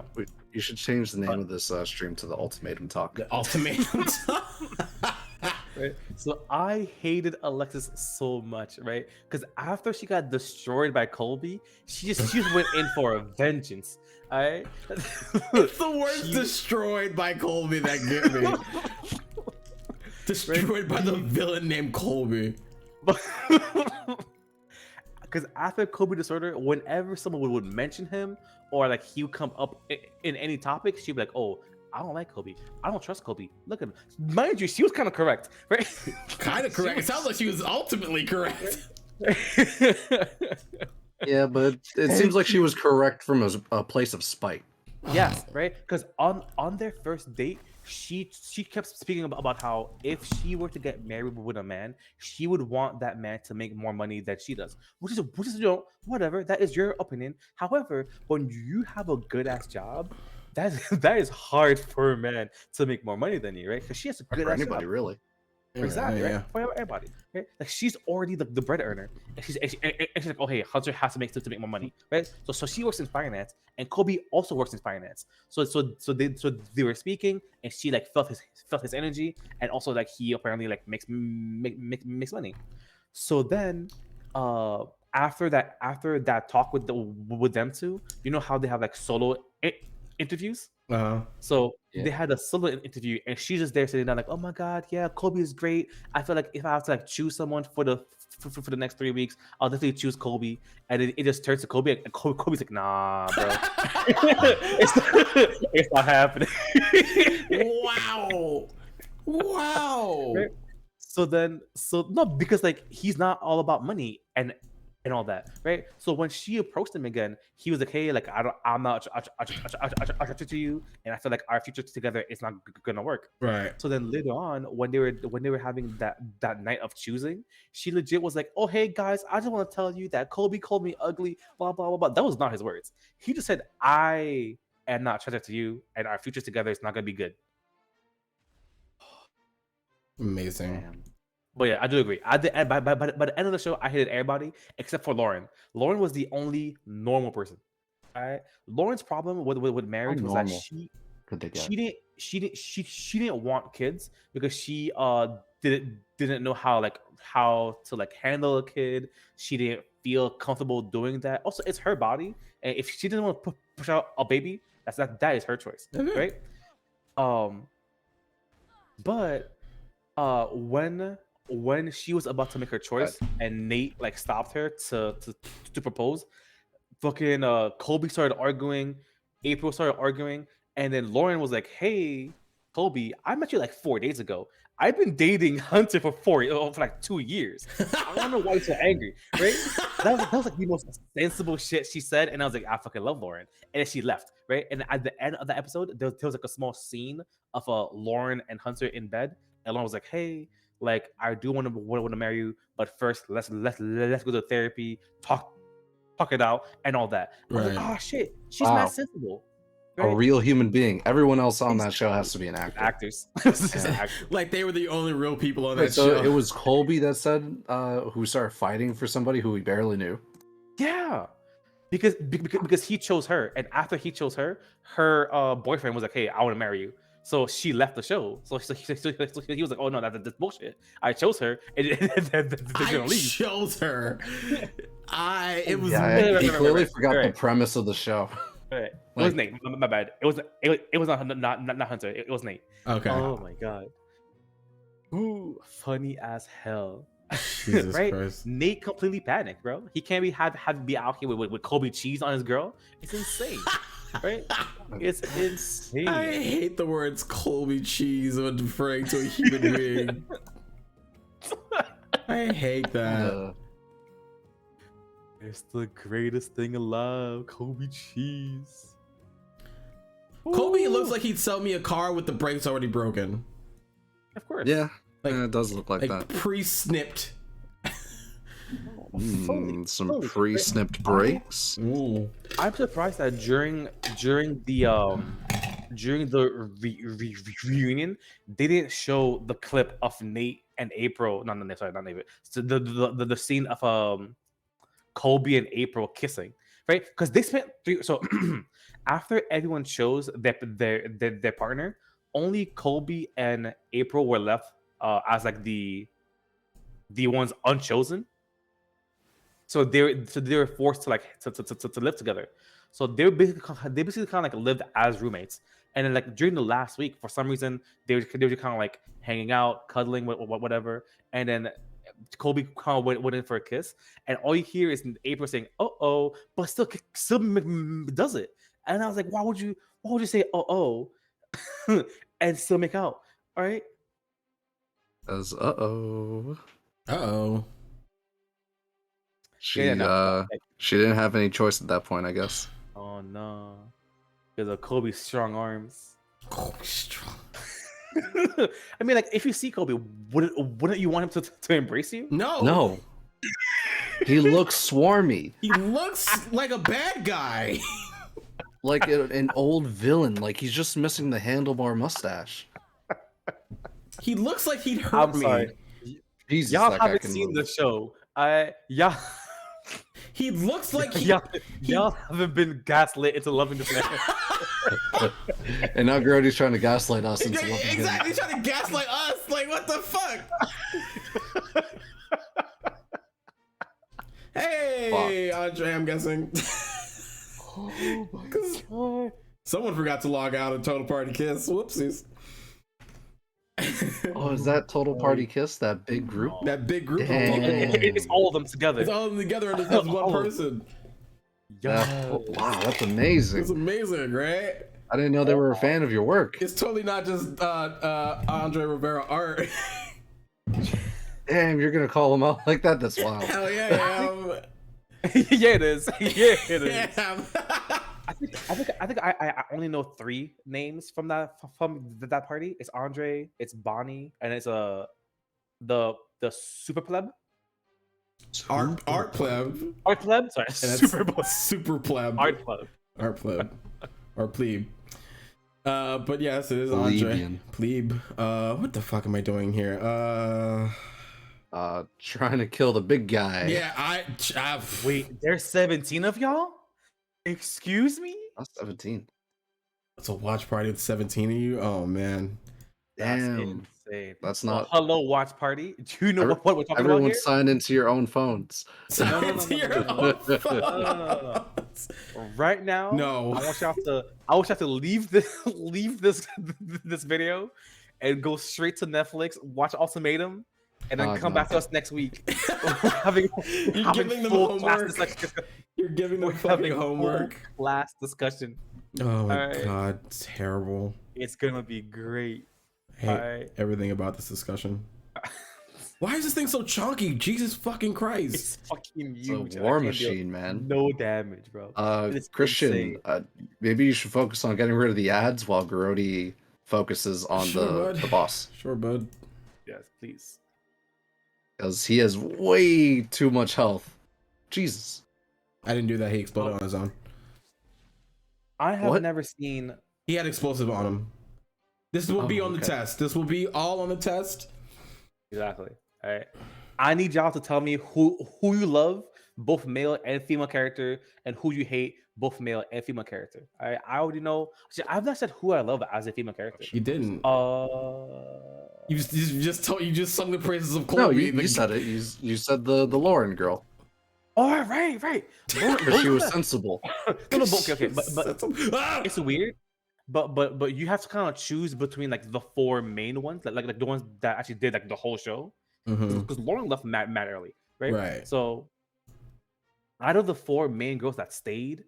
You should change the name of this stream to the Ultimatum Talk. The ultimatum. Right? So I hated Alexis so much, right? Because after she got destroyed by Colby, she just went in for a vengeance. All right. It's the worst destroyed by Colby that get me. Destroyed by the villain named Colby. Because after Kobe disorder, whenever someone would mention him or like he would come up in any topic, she'd be like, "Oh, I don't like Kobe. I don't trust Kobe. Look at him." Mind you, she was kind of correct, right? Kind of correct. It sounds like she was ultimately correct. Yeah, but it seems like she was correct from a place of spite. Yes, right? Because on their first date, she kept speaking about how if she were to get married with a man, she would want that man to make more money than she does. Which is whatever. That is your opinion. However, when you have a good ass job, that is hard for a man to make more money than you, right? Because she has a good For ass anybody, job. really. Exactly, Yeah. right? For everybody, right? Like she's already the bread earner, and she's like, oh hey, Hunter has to make more money, right? So she works in finance, and Kobe also works in finance. So they were speaking, and she like felt his energy, and also like he apparently like makes money. So then, after that talk with them two, you know how they have like solo interviews. So Yeah. they had a solo interview, and she's just there sitting down like, "Oh my god, yeah, Kobe is great. I feel like if I have to like choose someone for the next 3 weeks, I'll definitely choose Kobe." And it just turns to Kobe, and Kobe's like, "Nah, bro, it's not happening." Wow. Right? So no, because like he's not all about money and all that, right? So when she approached him again, he was like, "Hey, like I'm not attracted to you, and I feel like our future together is not gonna work." Right. So then later on, when they were having that night of choosing, she legit was like, "Oh hey guys, I just want to tell you that Kobe called me ugly, blah blah blah blah." That was not his words. He just said, "I am not attracted to you, and our future together is not gonna be good." Amazing. Damn. But yeah, I do agree. By the end of the show, I hated everybody except for Lauren. Lauren was the only normal person. All right. Lauren's problem with marriage was that normal she Could they get? she didn't want kids because she didn't know how to like handle a kid. She didn't feel comfortable doing that. Also, it's her body, and if she didn't want to push out a baby, that is her choice, right? But when she was about to make her choice and Nate like stopped her to propose, fucking Colby started arguing, April started arguing, and then Lauren was like, "Hey, Colby, I met you like 4 days ago. I've been dating Hunter for like 2 years. I don't know why you're so angry, right?" That was like the most sensible shit she said, and I was like, "I fucking love Lauren," and then she left, right? And at the end of the episode, there was like a small scene of Lauren and Hunter in bed. And Lauren was like, "Hey, like I do want to marry you, but first let's go to therapy, talk it out, and all that." I was like, Right. "Oh shit, she's Wow. not sensible." A real human being. Everyone else on that show has to be an actor. Actors. It's just actors. Like they were the only real people on Wait, that so show. it was Colby that said who started fighting for somebody who he barely knew. Yeah, because he chose her, and after he chose her, her boyfriend was like, "Hey, I want to marry you." So she left the show. So he was like, "Oh no, that's bullshit. I chose her, and they're gonna I leave." chose her. It was Yeah, he clearly right, forgot the right. premise of the show. Right. It Like- was Nate. My bad. It was not Hunter. It was Nate. okay. Oh my god. Ooh, funny as hell. Jesus right? Christ. Nate completely panicked, bro. He can't be out here with Kobe cheese on his girl. It's insane, right? It's insane. I hate the words Colby cheese when referring to a human being. I hate that. It's the greatest thing alive, Kobe cheese. Colby Ooh. looks like he'd sell me a car with the brakes already broken. Of course. Yeah, Like- it does look like that. Pre-snipped. Some pre-snipped breaks. Ooh. I'm surprised that during the reunion, they didn't show the clip of Nate and April. No, sorry, not Nate. So the scene of Colby and April kissing, right? Because they spent three. So after everyone chose their partner, only Colby and April were left as like the ones unchosen. So they were forced to like to live together. So they basically kind of like lived as roommates. And then like during the last week, for some reason they were just kind of like hanging out, cuddling, whatever. And then Colby kind of went in for a kiss, and all you hear is April saying "oh," but still does it. And I was like, why would you say "oh" and still make out? All right. As uh-oh. She she didn't have any choice at that point, I guess. Oh no, because of Kobe's strong arms. Kobe's strong. I mean, like, if you see Kobe, wouldn't you want him to embrace you? No. He looks swarmy. He looks like a bad guy. Like an old villain. Like he's just missing the handlebar mustache. He looks like he'd hurt me. Sorry. Jesus, y'all that guy haven't can seen move. the show. Y'all. He looks like y'all haven't been gaslit into loving this man. And now Grody's trying to gaslight us into loving him. Exactly, he's trying to gaslight us. Like, what the fuck? Hey, Andre, I'm guessing. Oh my god. Someone forgot to log out of Total Party Kiss. Whoopsies. Oh, is that Total Party Kiss? That big group? That big group. It's all of them together. It's all of them together and as one person. Wow, that's amazing. It's amazing, right? I didn't know they were a fan of your work. It's totally not just Andre Rivera art. Damn, you're gonna call him out like that? That's wild. Hell yeah, Yeah, it is. Yeah, it is. yeah. I think I only know 3 names from that party. It's Andre, it's Bonnie, and it's the super pleb. Art pleb. Art pleb. Sorry, super pleb. Art pleb. Art pleb. Or plebe. But yes, it is Andre. Plebe. What the fuck am I doing here? Trying to kill the big guy. Yeah, I Wait, there's 17 of y'all? Excuse me? That's 17. It's a watch party with 17 of you? Oh man. That's Damn. insane. That's not. Hello, watch party. Do you know what we're talking about Everyone here? sign into your own phones. Into your own No. Right now, No. I want y'all to leave this video and go straight to Netflix, watch Ultimatum, and then come back to us next week. You're giving them homework. You're giving them fucking homework. Class discussion. Oh my god, it's terrible. It's gonna be great. I hate everything about this discussion. Why is this thing so chunky? Jesus fucking Christ. It's fucking huge. It's a war machine, man. No damage, bro. Christian, maybe you should focus on getting rid of the ads while Garodi focuses on the boss. Sure, bud. Yes, please. Because he has way too much health. Jesus. I didn't do that. He exploded on his own. I have never seen... He had explosive on him. This will be on the test. This will be all on the test. Exactly. All right. I need y'all to tell me who you love, both male and female character, and who you hate, both male and female character. All right. I already know. I've not said who I love as a female character. You didn't. You just sung the praises of Chloe. No, you said it. You said the Lauren girl. Oh, right. But she was sensible. Okay, but it's weird. But you have to kind of choose between like the 4 main ones, like the ones that actually did like the whole show. Because Lauren left mad early, right? Right. So out of the 4 main girls that stayed,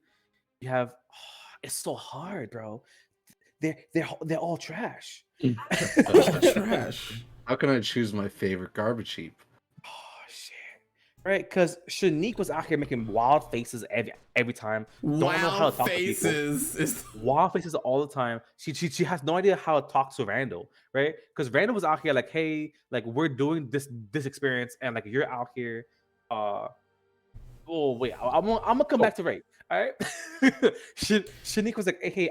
you have it's so hard, bro. They're all trash. Trash. How can I choose my favorite garbage heap? Right, because Shanique was out here making wild faces every time. Don't know how to talk to people. Wild faces all the time. She has no idea how to talk to Randall, right? Because Randall was out here like, hey, like we're doing this experience, and like you're out here, Oh wait, I'm gonna come back to Ray. All right. Shanique was like, "Hey,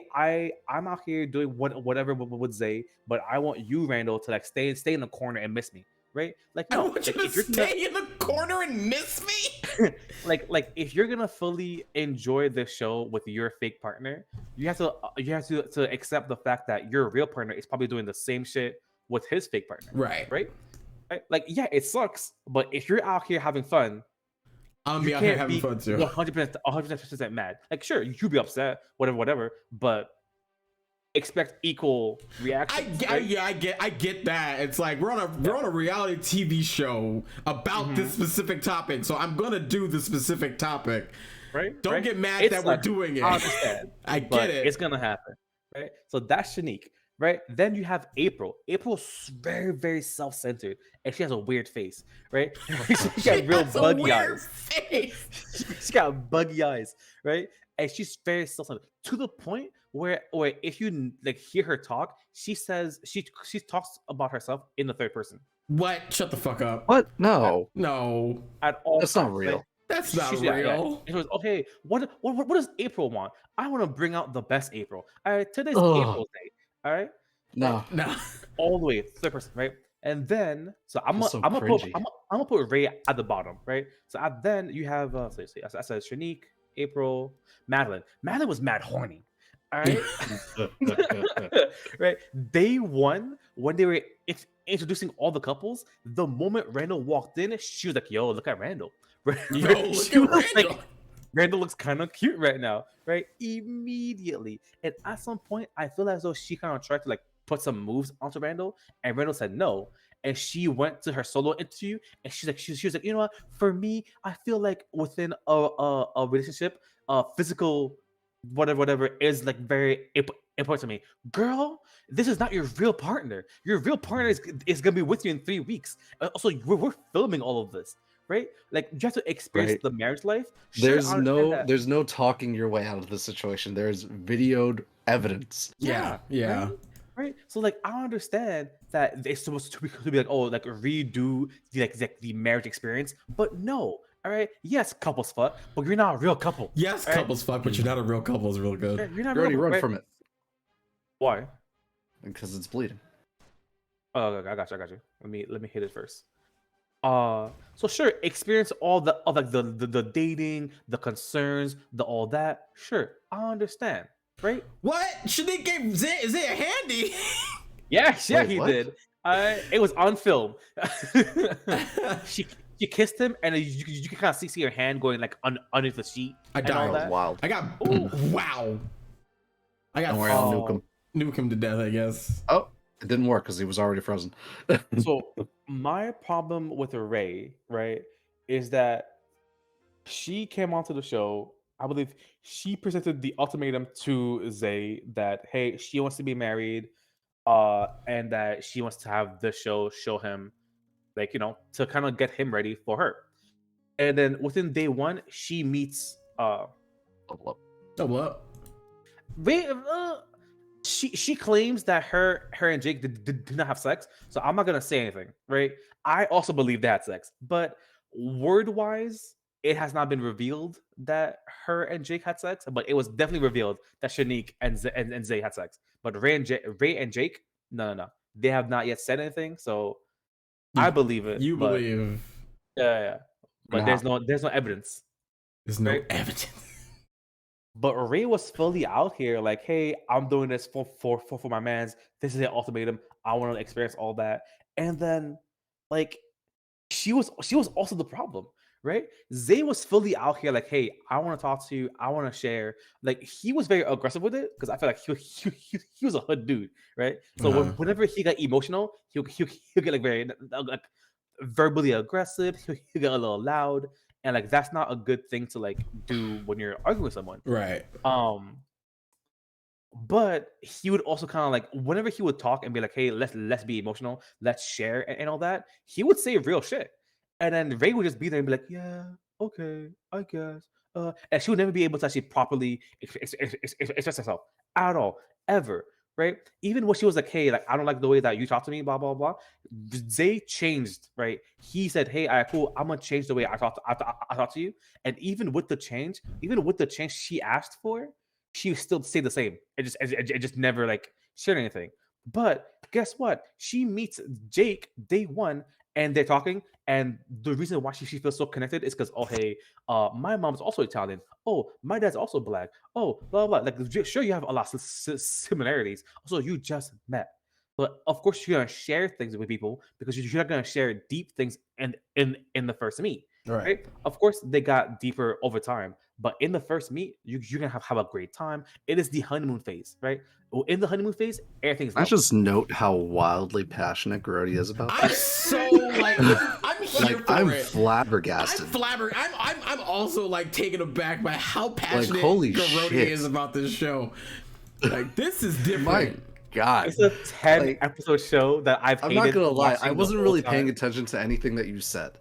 I'm out here doing whatever with Zay, but I want you, Randall, to like stay in the corner and miss me, right? Like, I no, want you like to if you're gonna stay in the corner and miss me. like if you're gonna fully enjoy the show with your fake partner, you have to accept the fact that your real partner is probably doing the same shit with his fake partner, Right. right? Right? Like, yeah, it sucks, but if you're out here having fun, I'm you be out here can't having be fun too. 100% mad. Like, sure, you could be upset, whatever, but expect equal reactions. I get that. It's like we're on a reality TV show about this specific topic, so I'm gonna do the specific topic. Right? Don't right? get mad It that we're sucks. doing it. I understand. I but get it. It's gonna happen, right? So that's Shanique, right? Then you have April. April's very, very self-centered, and she has a weird face, right? she got real has a buggy weird eyes. face. she got buggy eyes, right? And she's very self-centered to the point where if you like hear her talk, she says she talks about herself in the third person What? Shut the fuck up. What? No, No, at all that's times. not real. that's not She's real. It was okay. What does April want? I want to bring out the best April. All right, today's Ugh. April's day. All right, No. No. all the way third person, right? And then so I'm Feels so gonna put cringy. I'm gonna put Ray at the bottom, right? So then you have so let's see, I said Shanique, April, Madeline. Madeline was mad horny. All right, right. Day one when they were introducing all the couples, the moment Randall walked in, she was like, "Yo, look at Randall." Yo, look She at was Randall. like, Randall looks kind of cute right now, right? Immediately. And at some point, I feel as though she kind of tried to like put some moves onto Randall, and Randall said no. And she went to her solo interview, and she's like, she was like, you know what? For me, I feel like within a relationship, physical whatever is like very important to me. Girl, this is not your real partner. Your real partner is gonna be with you in 3 weeks. Also, we're filming all of this. Right, like you have to experience Right. the marriage life. Sure, There's no talking your way out of the situation. There's videoed evidence. Yeah. Right. So like I understand that it's supposed to be like, oh, like redo the marriage experience, but no. All right. Yes, couples fuck, but you're not a real couple. Yes, right? couples fuck, but you're not a real couple is real good. You're not You already real, run right? from it Why? because it's bleeding. Oh, I got you. Let me hit it first. So sure, experience all the of like the dating, the concerns, the all that. Sure, I understand, right? What? Shanique gave Zay a handy. Yeah, Wait, he what? did. It was on film. she kissed him, and you can kind of see her hand going like underneath the sheet. I and died. all That was that. wild. I got wow. I got Don't worry, I'll nuke him. nuke him to death, I guess. Oh, it didn't work because he was already frozen. So my problem with Ray, right, is that she came onto the show. I believe she presented the ultimatum to Zay that hey, she wants to be married, and that she wants to have the show him, like to kind of get him ready for her. And then within day one, she meets Double up. Double up. Ray. She claims that her and Jake did not have sex, so I'm not gonna say anything, right? I also believe they had sex, but word wise, it has not been revealed that her and Jake had sex, but it was definitely revealed that Shanique and Zay had sex. But Ray and Jake, no, they have not yet said anything, so I believe it. You but, believe yeah. But there's no evidence. there's no Right? evidence. But Ray was fully out here, like, hey, I'm doing this for my mans. This is an ultimatum. I want to experience all that. And then, like, she was also the problem, right? Zay was fully out here, like, hey, I want to talk to you. I want to share. Like, he was very aggressive with it because I feel like he was a hood dude, right? So whenever he got emotional, he'll get like very like verbally aggressive. He'll get a little loud. And like that's not a good thing to like do when you're arguing with someone. Right. But he would also kind of like whenever he would talk and be like, "Hey, let's be emotional, let's share," and all that. He would say real shit, and then Ray would just be there and be like, "Yeah, okay, I guess." And she would never be able to actually properly express herself at all, ever. right? Even when she was like, "Hey, like I don't like the way that you talk to me," blah blah blah. Zay changed, right? He said, "Hey, all right, cool. I'm gonna change the way I talk to you." And even with the change, she asked for, she still stayed the same. It just never like shared anything. But guess what? She meets Jake day one, and they're talking. And the reason why she feels so connected is because, oh hey, my mom's also Italian. Oh, my dad's also black. Oh, blah blah. Like sure, you have a lot of similarities. Also, you just met. But of course, you're gonna share things with people because you're not gonna share deep things in the first meet, right? Of course, they got deeper over time, but in the first meet, you're gonna have a great time. It is the honeymoon phase, right? Well, in the honeymoon phase, everything's I love. just note how wildly passionate Grody is about I'm this. so like I'm here for I'm it. flabbergasted. I'm also like taken aback by how passionate holy Garodi shit. is about this show. Like this is different. My God. It's a 10 Like, episode show that I've I'm hated not gonna lie, I watching the wasn't whole really time. paying attention to anything that you said.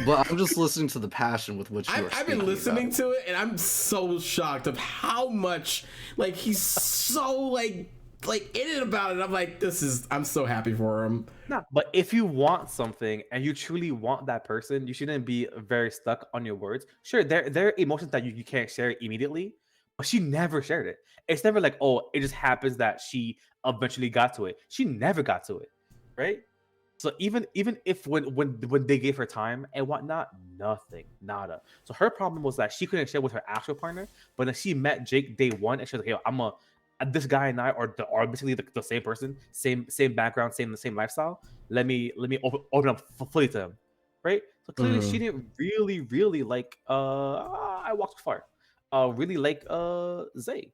But I'm just listening to the passion with which you are I've been speaking listening about to it, and I'm so shocked of how much like he's so like in it about it. I'm like, I'm so happy for him. No, but if you want something and you truly want that person, you shouldn't be very stuck on your words. Sure, there are emotions that you can't share immediately, but she never shared it. It's never like, oh, it just happens that she eventually got to it. She never got to it, right? So even if when they gave her time and whatnot, nothing, nada. So her problem was that she couldn't share with her actual partner, but then she met Jake day one and she was like, "Yo, this guy and I are basically the same person, same background, same lifestyle. Let me open up fully to him, right?" So clearly she didn't really like I walked too far, really like Zay,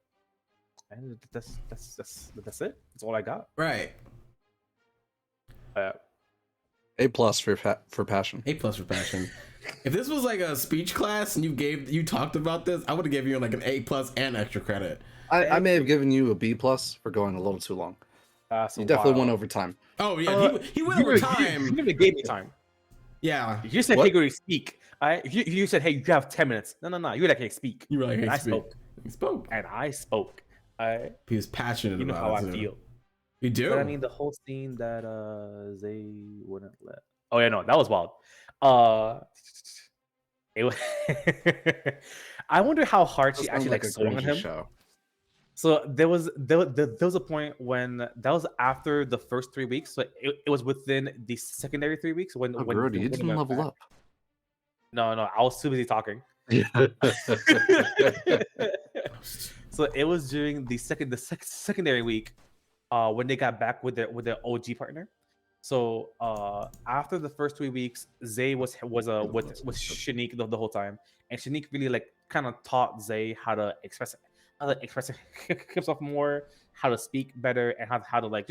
and that's it. That's all I got. Right. A+ for passion. A+ for passion. If this was like a speech class and you talked about this, I would have given you like an A+ and extra credit. I may have given you a B+ for going a little too long. So you definitely went over time. Oh yeah, he went over time. You never gave me time. Yeah. You said, "Hey, Grody, speak." You said, "Hey, you have 10 minutes." No. You were like, "Hey, speak." You were like, "Hey, I speak." spoke. He spoke. And I spoke. He was passionate You know about how it. I feel. You do. But I mean, the whole scene that Zay wouldn't let. Oh yeah, no, that was wild. It was. I wonder how hard she actually like swung on him. Show. So there was a point when that was after the first 3 weeks. So it was within the secondary 3 weeks when Grody, you didn't level up. No, I was too busy talking. Yeah. So it was during the secondary week, when they got back with their OG partner. So after the first 3 weeks, Zay was with Shanique the whole time, and Shanique really like kind of taught Zay how to express himself more, how to speak better, and how to like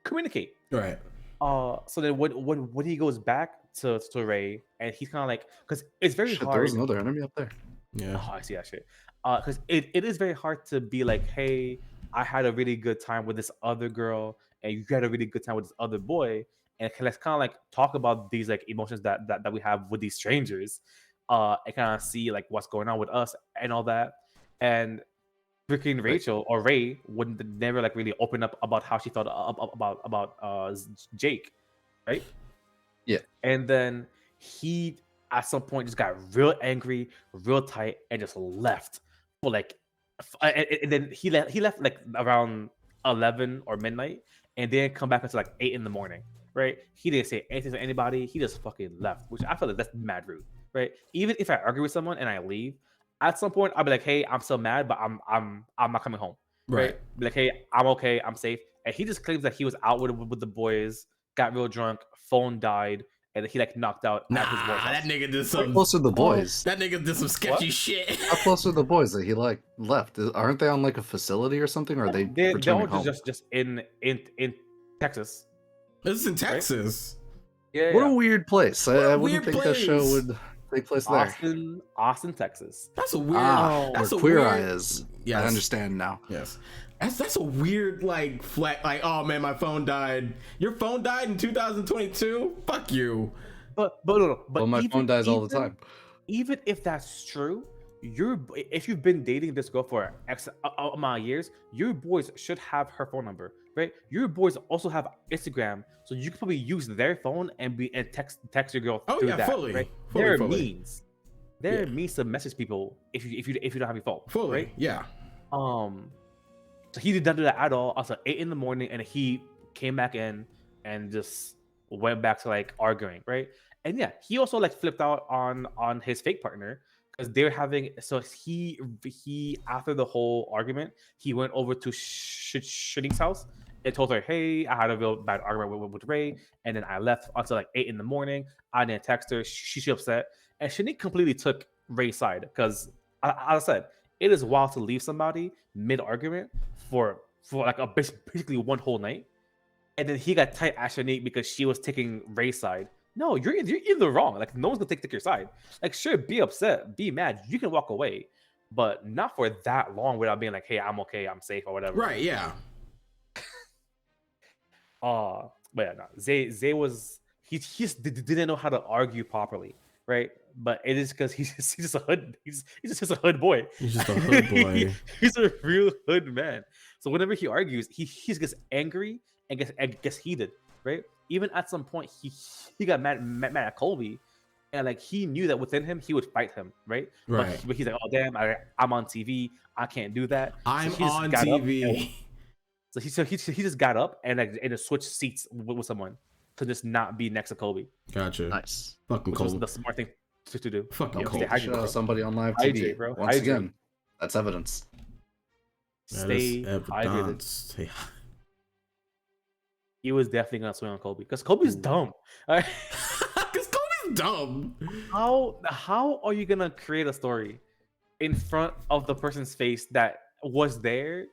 communicate. Right. So then when he goes back to Ray, and he's kind of like, because it's very hard. There was another enemy up there. Yeah. Oh, I see that shit. Because it is very hard to be like, hey, I had a really good time with this other girl, and you had a really good time with this other boy, and let's kind of like talk about these like emotions that we have with these strangers, and kind of see like what's going on with us and all that. And freaking Rachel or Ray wouldn't never like really open up about how she felt about Jake, right? Yeah. And then he at some point just got real angry, real tight, and just left for like. And then he left like around 11 or midnight, and then come back until like 8 in the morning, right? He didn't say anything to anybody. He just fucking left, which I feel like that's mad rude, right? Even if I argue with someone and I leave, at some point I'll be like, hey, I'm still mad, but I'm not coming home, right? Be like, hey, I'm okay, I'm safe. And he just claims that he was out with the boys, got real drunk, phone died, and he like knocked out. That nigga did some. How close are the boys? That nigga did some sketchy shit. How close are the boys that he like left? Aren't they on like a facility or something? Or are they're home? just in Texas. This is in Texas. Yeah. What a weird place. I wouldn't think that show would take place there. Austin, Texas. That's a weird. That's where a Queer weird, Eye is. Yes. I understand now. Yes. That's a weird like flat like, oh man, my phone died. Your phone died in 2022? Fuck you. But no. Well, my phone dies all the time. Even if that's true, if you've been dating this girl for X amount of years, your boys should have her phone number, right? Your boys also have Instagram, so you can probably use their phone and text your girl Oh through yeah, that, fully, right? fully, There are fully. means. There Yeah. are means to message people if you don't have your phone, Fully, right? yeah. So he did not do that at all until 8 in the morning, and he came back in and just went back to like arguing, right? And yeah, he also like flipped out on his fake partner because they're having. So he after the whole argument, he went over to Shinique's house and told her, "Hey, I had a real bad argument with Ray, and then I left until like 8 in the morning. I didn't text her. She's upset, and Shanique completely took Ray's side because, as I said, it is wild to leave somebody mid argument for like a basically one whole night, and then he got tight at Shanique because she was taking Ray's side. No, you're either wrong. Like no one's gonna take your side. Like sure, be upset, be mad. You can walk away, but not for that long without being like, hey, I'm okay, I'm safe or whatever. Right, yeah. But yeah, no, Zay was he just didn't know how to argue properly, right? But it is because he's just a hood. He's just a hood boy. He's just a hood boy. He's a real hood man. So whenever he argues, he gets angry and gets heated, right? Even at some point, he got mad at Colby, and like he knew that within him he would fight him, right? Right. But he's like, oh damn, I'm on TV, I can't do that. I'm So he just on got up TV. So he just got up and like and just switched seats with someone to just not be next to Kobe, Gotcha. Nice. Fucking which was cold. the smart thing to do. Fucking Yo, cold. stay hydrated, Show bro. somebody on live TV. Hydrate, bro. Once Hydrate. again, that's evidence. Stay That is hydrated. evidence. He was definitely gonna swing on Kobe because Kobe's dumb. Alright? Because Kobe's dumb. How are you gonna create a story in front of the person's face that was there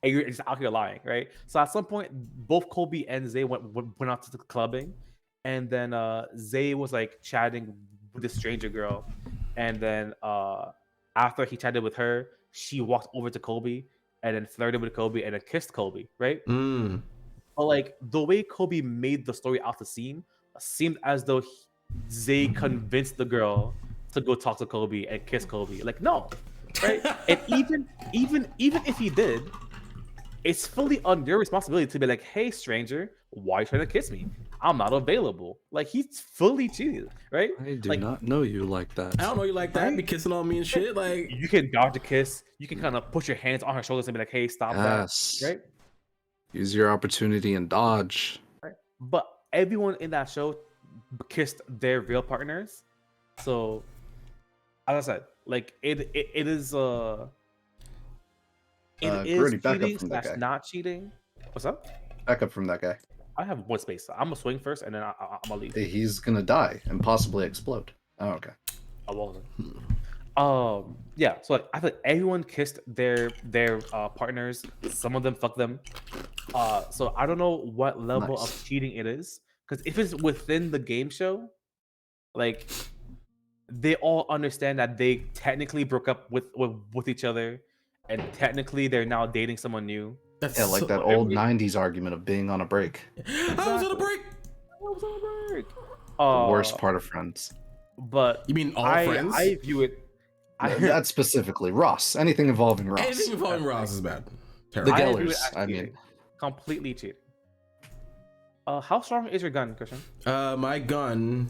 and you're just out here lying, right? So at some point, both Kobe and Zay went out to the clubbing, and then Zay was like chatting with this stranger girl, and then after he chatted with her, she walked over to Kobe and then flirted with Kobe and then kissed Kobe, right? But like the way Kobe made the story out to seemed as though Zay convinced the girl to go talk to Kobe and kiss Kobe. Like no, right? And even if he did, it's fully on your responsibility to be like, hey stranger, why are you trying to kiss me? I'm not available. Like he's fully cheated, right? I do like, not know you like that. I don't know you like that. Be kissing on me and shit. Like you can dodge a kiss. You can kind of put your hands on her shoulders and be like, hey, stop Yes. that, right? Use your opportunity and dodge. Right. But everyone in that show kissed their real partners. So as I said, like it is it is Brody, back up cheating from that slash guy. not cheating. What's up? Back up from that guy. I have one space. I'm gonna swing first, and then I'm gonna leave. He's gonna die and possibly explode. Oh, okay. I wasn't. Yeah. So like, I feel like everyone kissed their partners. Some of them fucked them. So I don't know what level Nice. of cheating it is, because if it's within the game show, like they all understand that they technically broke up with each other, and technically they're now dating someone new. that's Yeah, like so- that old '90s argument of being on a break. I was on a break. The worst part of Friends. But You mean all friends? I view it. That specifically, Ross. Anything involving Ross. Anything involving Ross is bad. The Terrible. I view it Gellers. as I cheating. mean, Completely cheating. How strong is your gun, Christian? My gun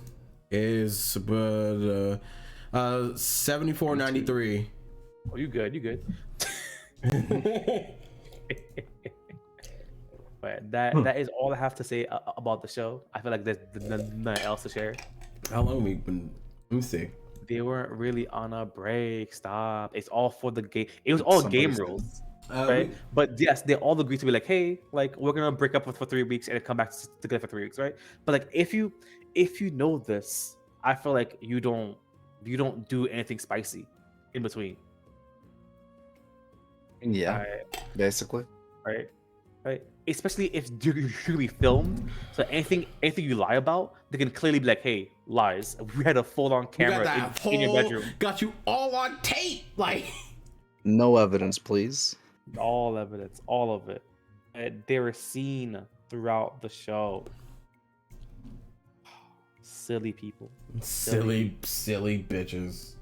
is 7493. Oh, you good? You good? But that is all I have to say about the show. I feel like there's nothing else to share. How long have we been? Let me see. They weren't really on a break. Stop. It's all for the game. It was all game Somebody's rules, right? But yes, they all agreed to be like, hey, like we're gonna break up for 3 weeks and then come back together for 3 weeks, right? But like if you know this, I feel like you don't do anything spicy in between. yeah, Right? basically. Right? Especially if you're really filmed. So anything you lie about, they can clearly be like, hey, lies. We had a full-on You camera got that in your whole- bedroom. Got you all on tape. Like No evidence, please. All evidence, all of it. And they were seen throughout the show. Silly people. silly bitches.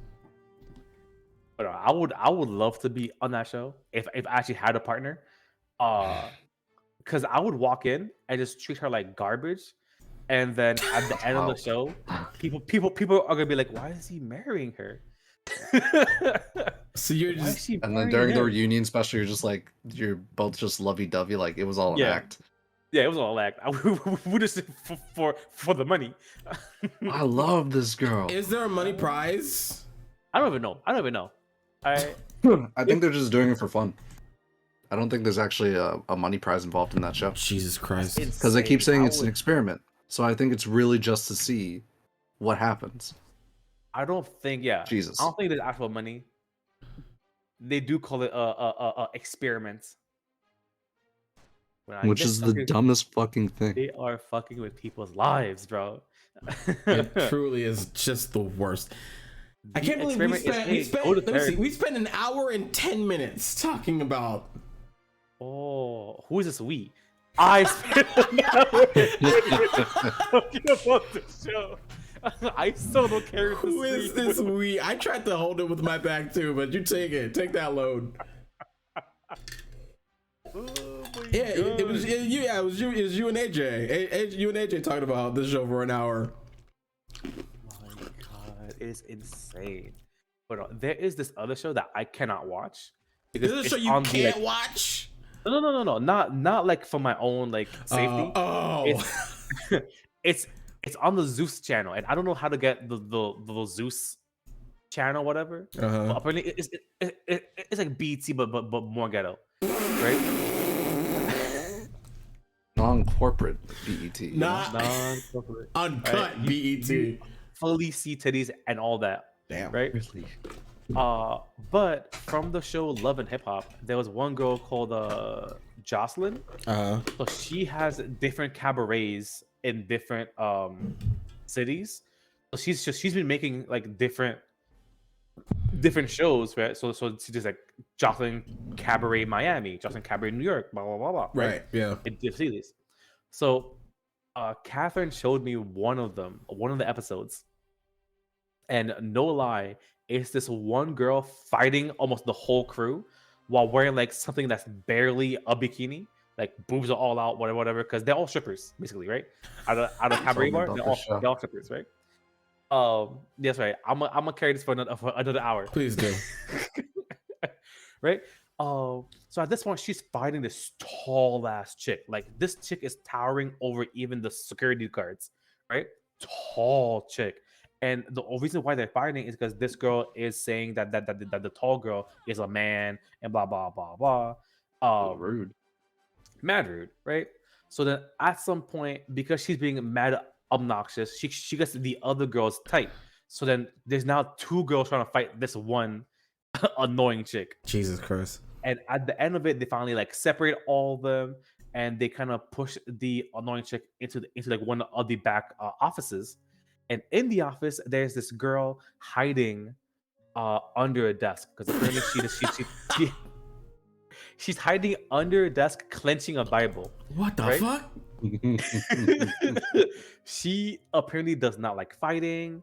But I would love to be on that show if I actually had a partner. Because I would walk in and just treat her like garbage, and then at the end of the show, people are gonna be like, "Why is he marrying her? So you're Why is just she And then marrying during the him?" reunion special, you're just like, you're both just lovey-dovey, like it was all an Yeah. act. Yeah, it was all act. We just for the money. I love this girl. is there a money prize? I don't even know. I I think they're just doing it for fun. I don't think there's actually a money prize involved in that show. Jesus Christ. Because they keep insane. saying I it's an would- experiment. So I think it's really just to see what happens. I don't think. Yeah, Jesus. I don't think there's actual money. They do call it a experiment. When I Which get is the suckers, dumbest fucking thing. They are fucking with people's lives, bro. It truly is just the worst. I can't believe we spent, let me see, we spent an hour and 10 minutes talking about. Oh, who is this we? I spent an hour talking about the show. I still don't care if Who is this we? I tried to hold it with my back too, but you take it. Take that load. Oh Yeah, it was you and AJ. You and AJ talking about this show for an hour. My God, it is insane. But there is this other show that I cannot watch because This is a it's show you on can't the, watch. no, not like for my own like safety. It's on the Zeus channel, and I don't know how to get the Zeus channel, whatever. But apparently, it's like BT, but more ghetto, right? Non-corporate BET. you know? Not Non-corporate, uncut right? BET. You fully see titties and all that, Damn. right? Really? But from the show Love and Hip Hop, there was one girl called Jocelyn. So she has different cabarets in different cities. So she's been making like different shows, right? So she's just like Jocelyn Cabaret Miami, Jocelyn Cabaret New York, blah blah blah blah. Right. Yeah. In different cities. So Catherine showed me one of the episodes, and no lie, it's this one girl fighting almost the whole crew while wearing like something that's barely a bikini, like boobs are all out, whatever, because they're all strippers basically, right? Out of cabaret bar, they're all strippers, right? That's right. I'm gonna carry this for another hour. Please do. Right? So at this point, she's fighting this tall ass chick. Like this chick is towering over even the security guards, right? Tall chick. And the reason why they're fighting is because this girl is saying that the tall girl is a man and blah blah blah blah. Rude. Mad rude, right? So then at some point, because she's being mad obnoxious, she gets the other girl's type. So then there's now two girls trying to fight this one annoying chick. Jesus Christ. And at the end of it, they finally like separate all of them, and they kind of push the annoying chick into like one of the back offices. And in the office, there's this girl hiding under a desk because apparently she's hiding under a desk, clenching a Bible. What the Right? fuck? She apparently does not like fighting.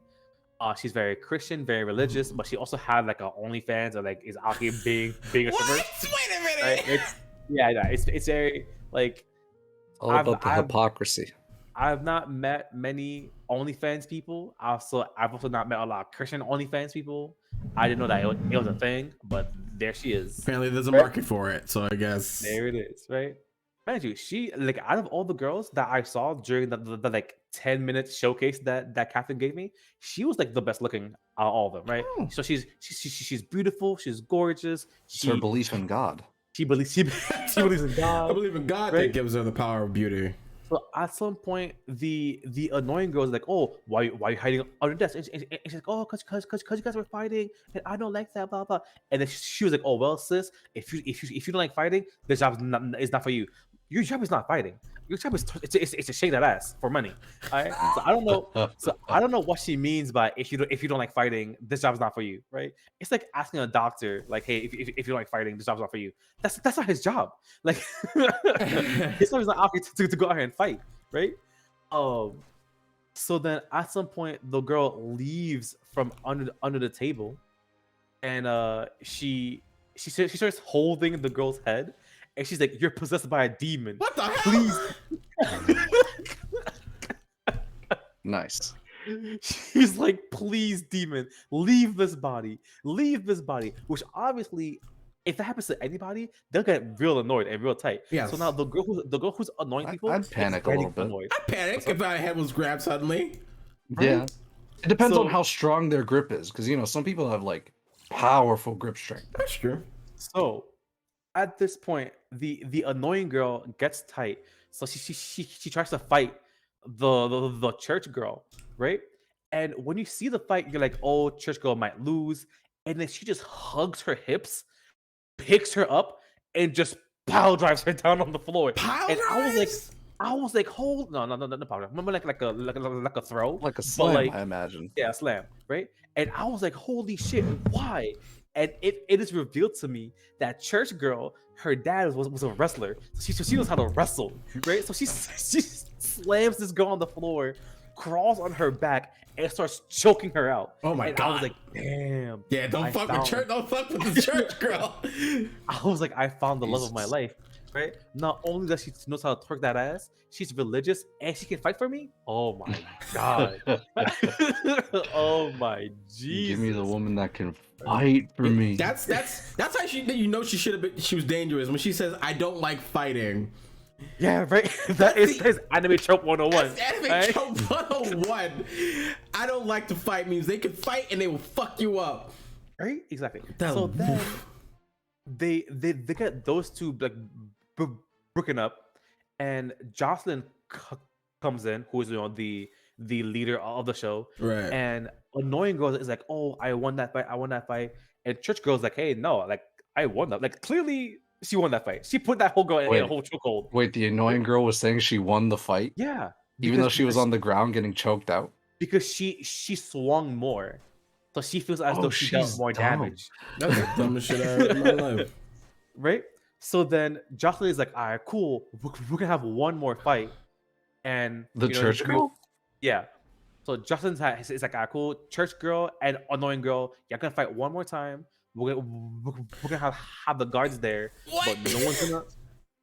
She's very Christian, very religious, but she also had like a OnlyFans or like is out here being a stripper. Wait a minute. Right? It's very like All about the hypocrisy. I've not met many OnlyFans people. I've also not met a lot of Christian OnlyFans people. I didn't know that it was a thing, but there she is. Apparently, there's a market for it, so I guess There it is, right? Mind you, she like out of all the girls that I saw during the like 10-minute showcase that Catherine gave me, she was like the best looking out of all of them, right? Oh. So she's beautiful, she's gorgeous. It's her belief in God. She believes in God. I believe in God Right? that gives her the power of beauty. So at some point, the annoying girl is like, "Oh, why you hiding under the desk?" And she's like, "Oh, cause you guys were fighting, and I don't like that, blah blah." And then she was like, "Oh well, sis, if you don't like fighting, this job is not for you. Your job is not fighting. Your job is it's to shake that ass for money." All right. So I don't know what she means by if you don't like fighting, this job is not for you, right? It's like asking a doctor, like, "Hey, if you don't like fighting, this job's not for you." That's not his job. Like, his job is not out here to go out here and fight, right? So then at some point, the girl leaves from under the table, and she starts holding the girl's head, and she's like, "You're possessed by a demon. What the hell? Please." Nice. She's like, "Please, demon, leave this body. Leave this body." Which obviously, if that happens to anybody, they'll get real annoyed and real tight. Yes. So now the girl who's annoying people, I'd panic a little bit. annoyed. I'd panic if my head was grabbed suddenly. Yeah. It depends So- on how strong their grip is, because some people have like powerful grip strength. That's true. So at this point, the annoying girl gets tight. So she tries to fight the church girl, right? And when you see the fight, you're like, "Oh, church girl might lose," and then she just hugs her hips, picks her up, and just power drives her down on the floor. Pile And drives? I was like, "Hold no power drive. Remember like a throw, Like a But, slam, like, I imagine. yeah, slam, right?" And I was like, "Holy shit, why?" And it is revealed to me that church girl, her dad was a wrestler, so she knows how to wrestle, right? So she slams this girl on the floor, crawls on her back, and starts choking her out. Oh my and God. I was like, "Damn." Yeah, don't I fuck with found- church. Don't fuck with the church girl. I was like, I found the love of my Jesus. life, right? Not only does she knows how to twerk that ass, she's religious and she can fight for me. Oh my god! Oh my Jesus! Give me the woman that can fight for me. That's how she should have been. She was dangerous when she says, "I don't like fighting." Yeah, right. That is anime trope 101. That's anime right? trope 101. I don't like to fight means they can fight and they will fuck you up. Right? Exactly. That- So then they get those two like broken up, and Jocelyn comes in, who is the leader of the show, Right. and annoying girl is like, "Oh, I won that fight," and church girl's like, "Hey, no, like I won that. Like clearly she won that fight. She put that whole girl in a Wait. whole chokehold." Wait, the annoying girl was saying she won the fight, Yeah, even though she was because- on the ground getting choked out. because she swung more, so she feels as Oh, though she dealt she's more dumb. damage. That's the dumbest shit I ever in my life. Right? So then Jocelyn is like, "All right, cool. We're gonna have one more fight." And The you know, church girl? yeah. So Justin's is like, "All right, cool. Church girl and annoying girl, you're gonna fight one more time. We're gonna have the guards there, What? but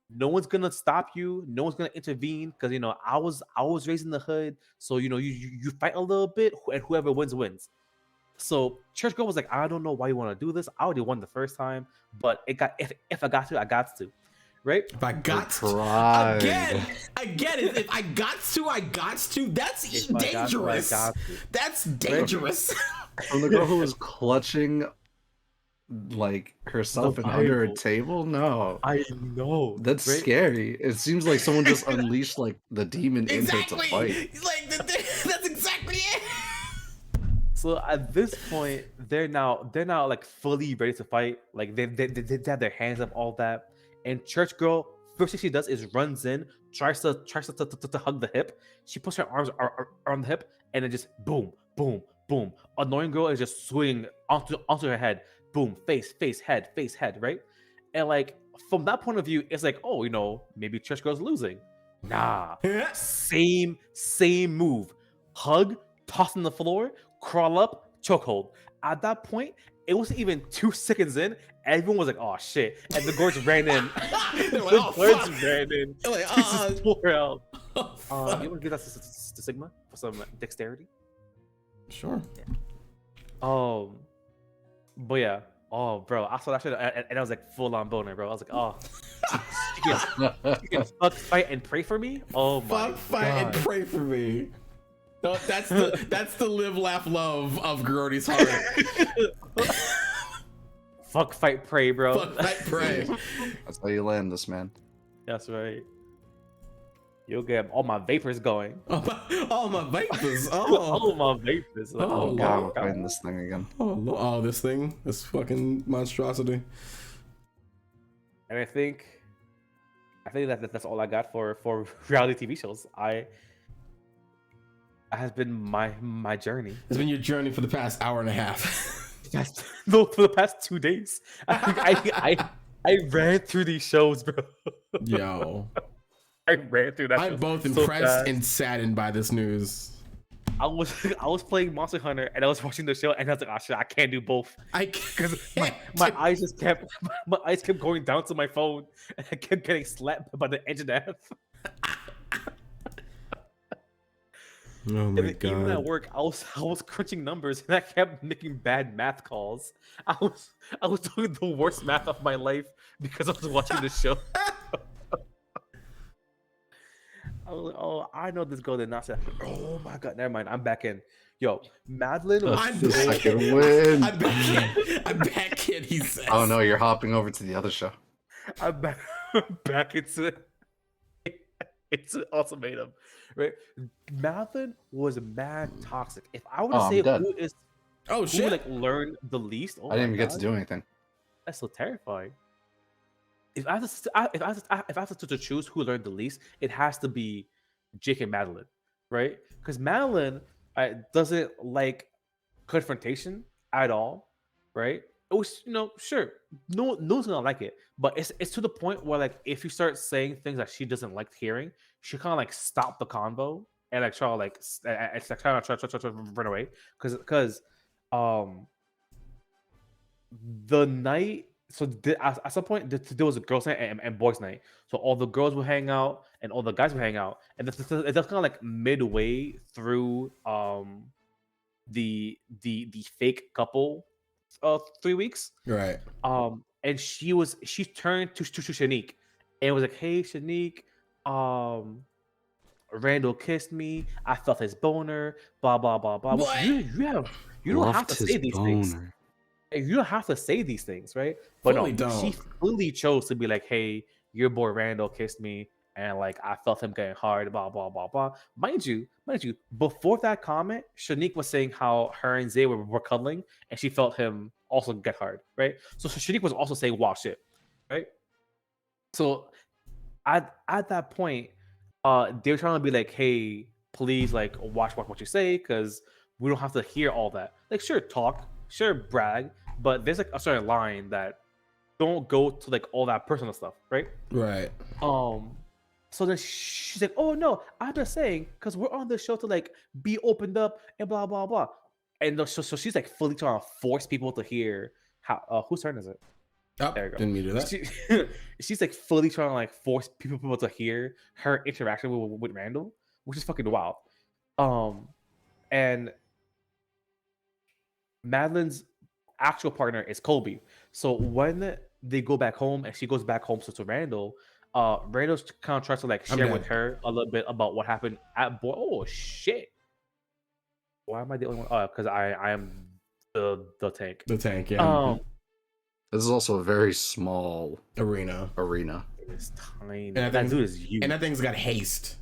no one's gonna stop you. No one's gonna intervene because I was raised in the hood, so you fight a little bit, and whoever wins wins." So church girl was like, "I don't know why you want to do this. I already won the first time, but if I got to, I got to." Right? If I got to, Pride. again, if I got to, I got to. That's If I got to, I dangerous. got to. That's dangerous. From the girl who was clutching like herself The and under a Bible. table? No. I know. That's right? scary. It seems like someone just unleashed like the demon in her to Exactly. fight. Like that's exactly it. So at this point, they're now like fully ready to fight. Like they have their hands up, all that. And church girl, first thing she does is runs in, tries to hug the hip. She puts her arms around the hip, and then just boom, boom, boom. Annoying girl is just swinging onto her head. Boom, face, head, right? And like from that point of view, it's like, oh, maybe church girl's losing. Nah, same move. Hug, toss on the floor, crawl up, chokehold. At that point, it wasn't even 2 seconds in. Everyone was like, "Oh shit!" And the guards ran in. They're like, The "Oh, guards fuck." ran in. They're like, to just pull her out. Oh, You fuck. want to give that to Sigma for some dexterity? Sure. But yeah. Oh, bro, I saw that shit and I was like full on boner, bro. I was like, "Oh, you can fuck, fight, and pray for me." Oh my Fuck, fight, and God. pray for me. No, that's the live, laugh, love of Grody's heart. Fuck, fight, pray, bro. Fuck, fight, pray. That's how you land this, man. That's right. You'll get all my vapors going. Oh my vapors. All Oh. my vapors. Like, Oh, oh, God, wow. we're fighting this thing again. Oh, this thing, this fucking monstrosity. And I think that's all I got for reality TV shows. That has been my journey. It's been your journey for the past hour and a half. No, for the past 2 days. I ran through these shows, bro. Yo, I ran through that. I'm show both so impressed fast. and saddened by this news. I was playing Monster Hunter and I was watching the show and I was like, oh shit, I can't do both because my eyes just kept my eyes kept going down to my phone and I kept getting slapped by the engine F. Oh my god! Even at work, I was crunching numbers and I kept making bad math calls. I was doing the worst math of my life because I was watching the show. I was like, oh, I know this girl did not say. Oh my god, never mind. I'm back in. Yo, Madeline was I'm The back. second win. I'm back. I'm back in. He says. Oh no, you're hopping over to the other show. I'm back, back into it's an ultimatum, right? Madeline was mad toxic. If I were to Oh, say I'm dead. Oh who shit! like learned the least, oh I didn't my even get to God, do anything. that's so terrifying. If I have to choose who learned the least, it has to be Jake and Madeline, right? Because Madeline doesn't like confrontation at all, right? It was, sure, no one's gonna like it, but it's to the point where like if you start saying things that she doesn't like hearing, she kind of like stop the convo and like try to like it's like try to run away because um the night at some point there was a girls night and boys night, so all the girls would hang out and all the guys would hang out, and that's kind of like midway through the fake couple 3 weeks. Right. And she turned to Shanique and was like, hey Shanique, Randall kissed me, I felt his boner, blah blah blah blah. What? You don't have to say these things. You don't have to say these things, right? But Fully no, don't. she fully chose to be like, hey, your boy Randall kissed me and like I felt him getting hard, blah blah blah blah. Mind you, before that comment, Shanique was saying how her and Zay were cuddling and she felt him also get hard, right? So Shanique was also saying wild shit, right? So at that point, they were trying to be like, hey, please like watch what you say because we don't have to hear all that. Like, sure, talk, sure, brag, but there's like a certain line that don't go to like all that personal stuff, right? Right. So then she's like, oh no, I'm just saying because we're on the show to like be opened up and blah blah blah. And so she's like fully trying to force people to hear how whose turn is it? Oh, There you go. didn't mean to do that. She's like fully trying to like force people to hear her interaction with Randall, which is fucking wild. And Madeline's actual partner is Colby. So when they go back home and she goes back home to Randall, Randall kind of tries to like share with her a little bit about what happened at Oh shit! Why am I the only one? Oh, because I am the tank. The tank, yeah. This is also a very small Arena. It's tiny. And that dude is huge. And that thing's got haste.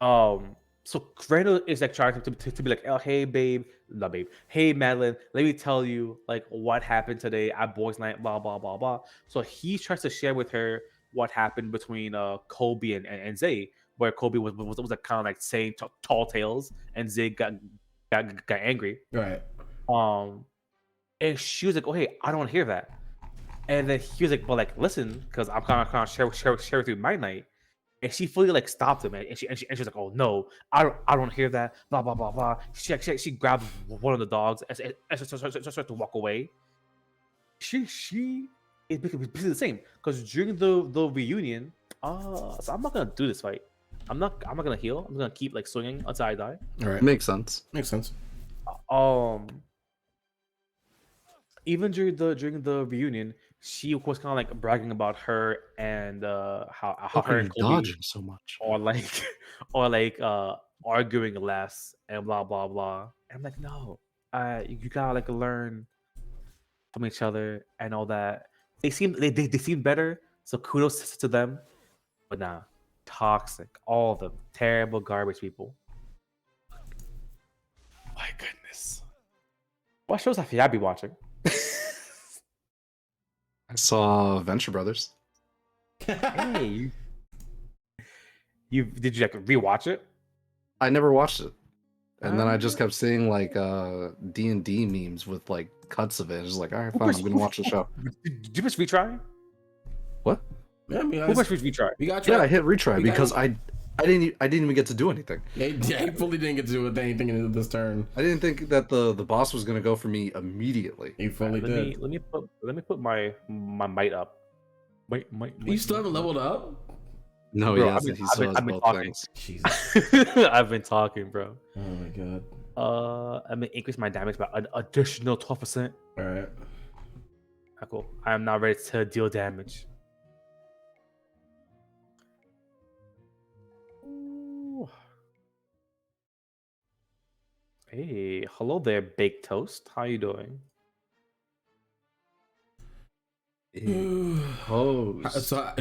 So Randall is like trying to be like, oh hey babe, not babe, hey Madeline, let me tell you like what happened today at boys' night, blah blah blah blah. So he tries to share with her what happened between Kobe and Zay, where Kobe was like kind of like saying tall tales, and Zay got angry. Right. And she was like, oh hey, I don't want to hear that. And then he was like, well like listen, because I'm kind of share through my night. And she fully like stopped him, and she was like, "Oh no, I don't hear that." Blah blah blah blah. She grabbed one of the dogs and started to walk away. She is basically the same because during the reunion, so I'm not gonna do this fight. I'm not gonna heal. I'm gonna keep like swinging until I die. All right. Makes sense. Even during the reunion, she was kind of like bragging about her and how her and Kobe dodging so much, or like arguing less and blah blah blah. And I'm like, no, you gotta like learn from each other and all that. They seem better, so kudos to them. But nah, toxic, all of them, terrible garbage people. My goodness, what shows have you be watching? I saw Venture Brothers. Hey, did you like rewatch it? I never watched it, and then I just kept seeing like D&D memes with like cuts of it. It's like, all right, fine, I'm gonna watch the show. Did you press retry? What? Yeah, Who pressed retry? We got Yeah, I hit retry because I I didn't even get to do anything. Yeah, he fully didn't get to do anything in this turn. I didn't think that the boss was gonna go for me immediately. He fully did. Let me put my might up. You still haven't leveled up? No, Bro, he hasn't. He still has I've been both talking. things. Jesus. I've been talking, bro. Oh my god. I'm gonna increase my damage by an additional 12%. All right. Cool. I am now ready to deal damage. Ooh. Hey, hello there, baked toast. How you doing? Oh, So,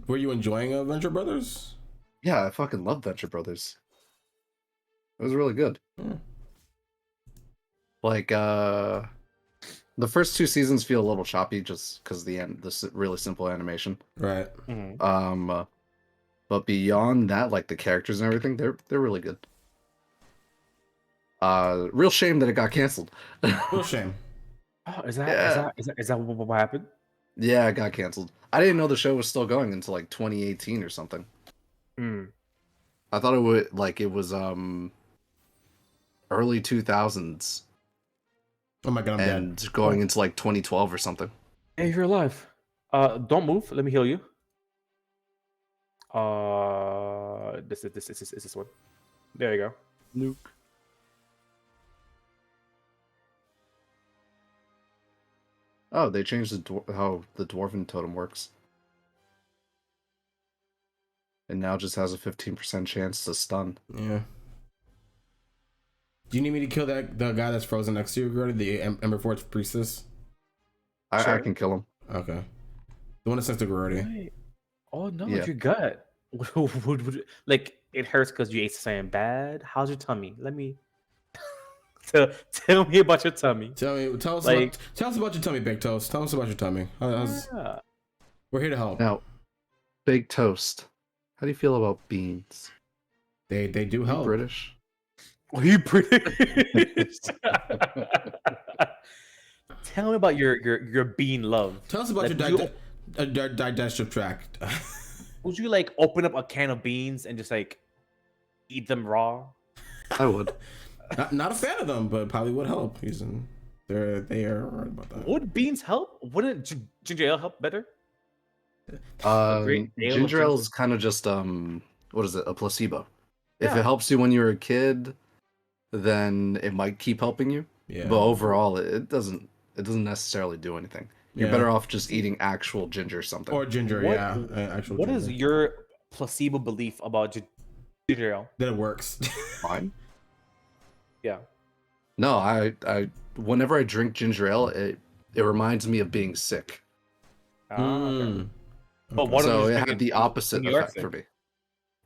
were you enjoying Venture Brothers? yeah, I fucking love Venture Brothers. It was really good. Like, the first 2 seasons feel a little choppy just because this really simple animation. Right. But beyond that, like the characters and everything, they're really good. Real shame that it got canceled. Real shame. Oh, is that what happened? Yeah, it got canceled. I didn't know the show was still going until like 2018 or something. I thought it was early 2000s. Oh my god, I'm and dead. going into like 2012 or something. Hey, you're alive. Don't move. Let me heal you. This is this one. There you go. Nuke. Oh, they changed how the dwarven totem works. It now just has a 15% chance to stun. Yeah. Do you need me to kill the guy that's frozen next to you, Gertie? The Emberforge priestess? I can kill him. Okay. The one that sends to Gertie. Wait. Oh no, Yeah. your gut. Like it hurts because you ate something bad. How's your tummy? Let me tell me about your tummy. Tell us about your tummy, Big Toast. Tell us about your tummy. Yeah. We're here to help. Now, Big Toast. How do you feel about beans? They do You help. British? Are you British? Tell me about your bean love. Tell us about Like, your digestive tract. Would you like open up a can of beans and just like eat them raw? I would. Not a fan of them, but probably would help. They are right about that. Would beans help? Wouldn't ginger ale help better? Great ale of Ginger ale ginger. is kind of just what is it? A placebo. If Yeah. it helps you when you're a kid, then it might keep helping you. Yeah. But overall, it doesn't necessarily do anything. You're Yeah. better off just eating actual ginger or something. Or ginger, What- yeah. Actual What ginger. is your placebo belief about ginger ale? That it works. Fine. Yeah. No, I whenever I drink ginger ale, it reminds me of being sick. Okay. Mm. But Okay. what So if it you had drink the when opposite you are effect for sick? me.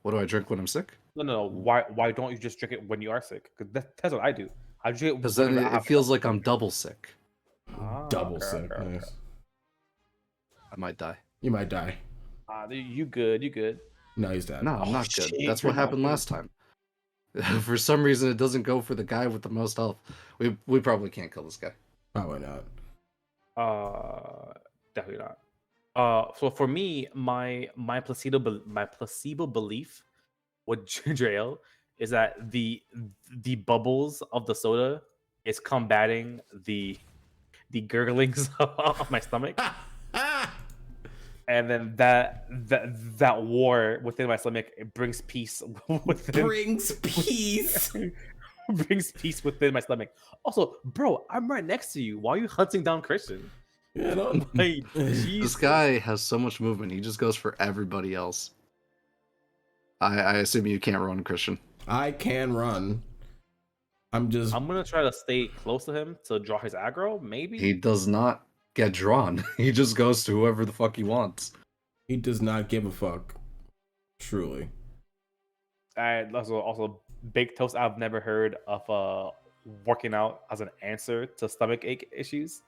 What do I drink when I'm sick? No. Why don't you just drink it when you are sick? Because that's what I do. I drink it Because then whenever I it have feels like I'm double sick. Double okay, sick. okay. Nice. I might die. You might die. You good. No, he's dead. No, I'm Oh, not good. shit, That's you're what not happened good. last time. For some reason, it doesn't go for the guy with the most health. We probably can't kill this guy. Probably not. Definitely not. So for me, my placebo belief with ginger ale is that the bubbles of the soda is combating the gurglings of my stomach, and then that war within my stomach, it brings peace within Brings peace. brings peace within my stomach. Also, bro, I'm right next to you. Why are you hunting down Christian? Yeah, no. Like, This Jesus. guy has so much movement. He just goes for everybody else. I assume you can't run, Christian. I can run. I'm gonna try to stay close to him to draw his aggro. Maybe He does not get drawn. He just goes to whoever the fuck he wants. He does not give a fuck. Truly. And also baked toast. I've never heard of working out as an answer to stomach ache issues,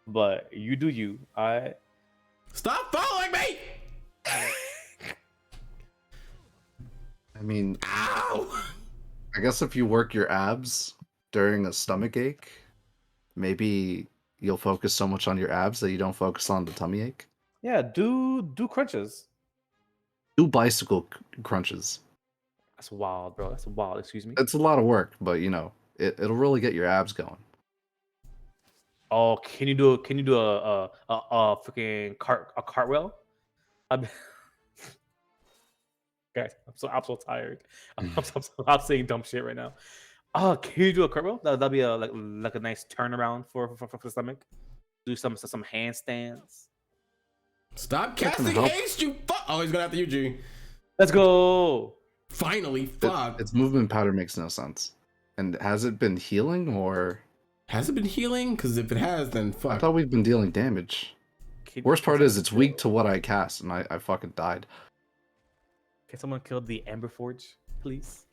but you do you. I Stop following me! I mean, Ow! I guess if you work your abs during a stomach ache, maybe you'll focus so much on your abs that you don't focus on the tummy ache. do crunches. Do bicycle crunches. That's wild, bro. That's wild. Excuse me. It's a lot of work, but you know, it'll really get your abs going. Oh, can you do a freaking cartwheel? I'm, guys, I'm so tired. I'm saying dumb shit right now. Oh, can you do a cartwheel? That'll be a like a nice turnaround for the stomach. Do some handstands. Stop That can casting help. haste, you fuck. Oh, he's going after you, G. Let's go. Finally, fuck. Its movement pattern makes no sense. And has it been healing or? Has it been healing? Because if it has, then fuck. I thought we've been dealing damage. Worst part is it's weak to what I cast, and I fucking died. Can someone kill the Amber Forge, please?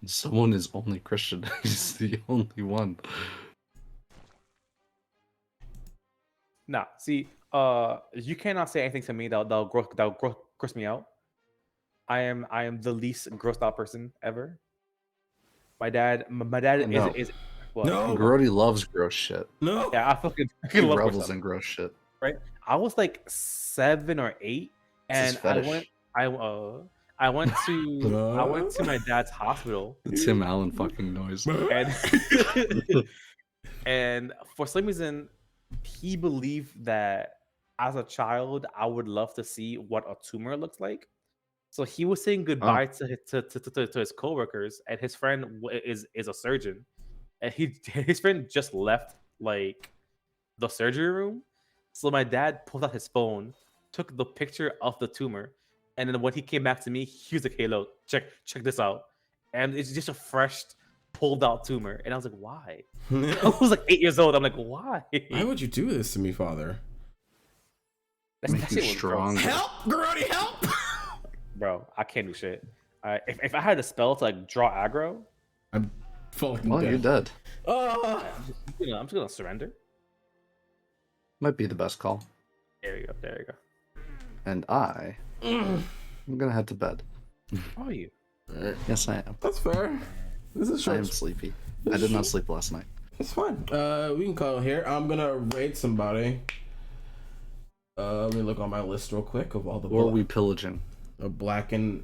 Someone is only Christian. He's the only one. Nah, see, you cannot say anything to me that'll gross me out. I am the least grossed out person ever. My dad No. is what? No. Grody loves gross shit. No. Yeah, I fucking He love revels gross in gross shit. right? I was like 7 or 8, It's his and fetish. I went to my dad's hospital, The Tim Allen fucking noise. and and for some reason, he believed that as a child, I would love to see what a tumor looks like. So he was saying goodbye to his coworkers, and his friend is a surgeon, and his friend just left like the surgery room. So my dad pulled out his phone, took the picture of the tumor, and then when he came back to me, he was like, "Hey, look, check this out," and it's just a fresh pulled out tumor, and I was like, "Why?" I was like 8 years old. I'm like, "Why? Why would you do this to me, father? Make That you shit was strong. gross. Help, Grody, help! Bro. I can't do shit. If I had a spell to like draw aggro, I'm fucking Well, dead. you're dead. Oh. I'm just gonna surrender. Might be the best call. There you go. There you go. And I'm gonna head to bed. How are you? Yes, I am. That's fair. This is I am short. sleepy. I did not sleep last night. It's fine. We can call it here. I'm gonna raid somebody. Let me look on my list real quick of all the Or are we pillaging? black and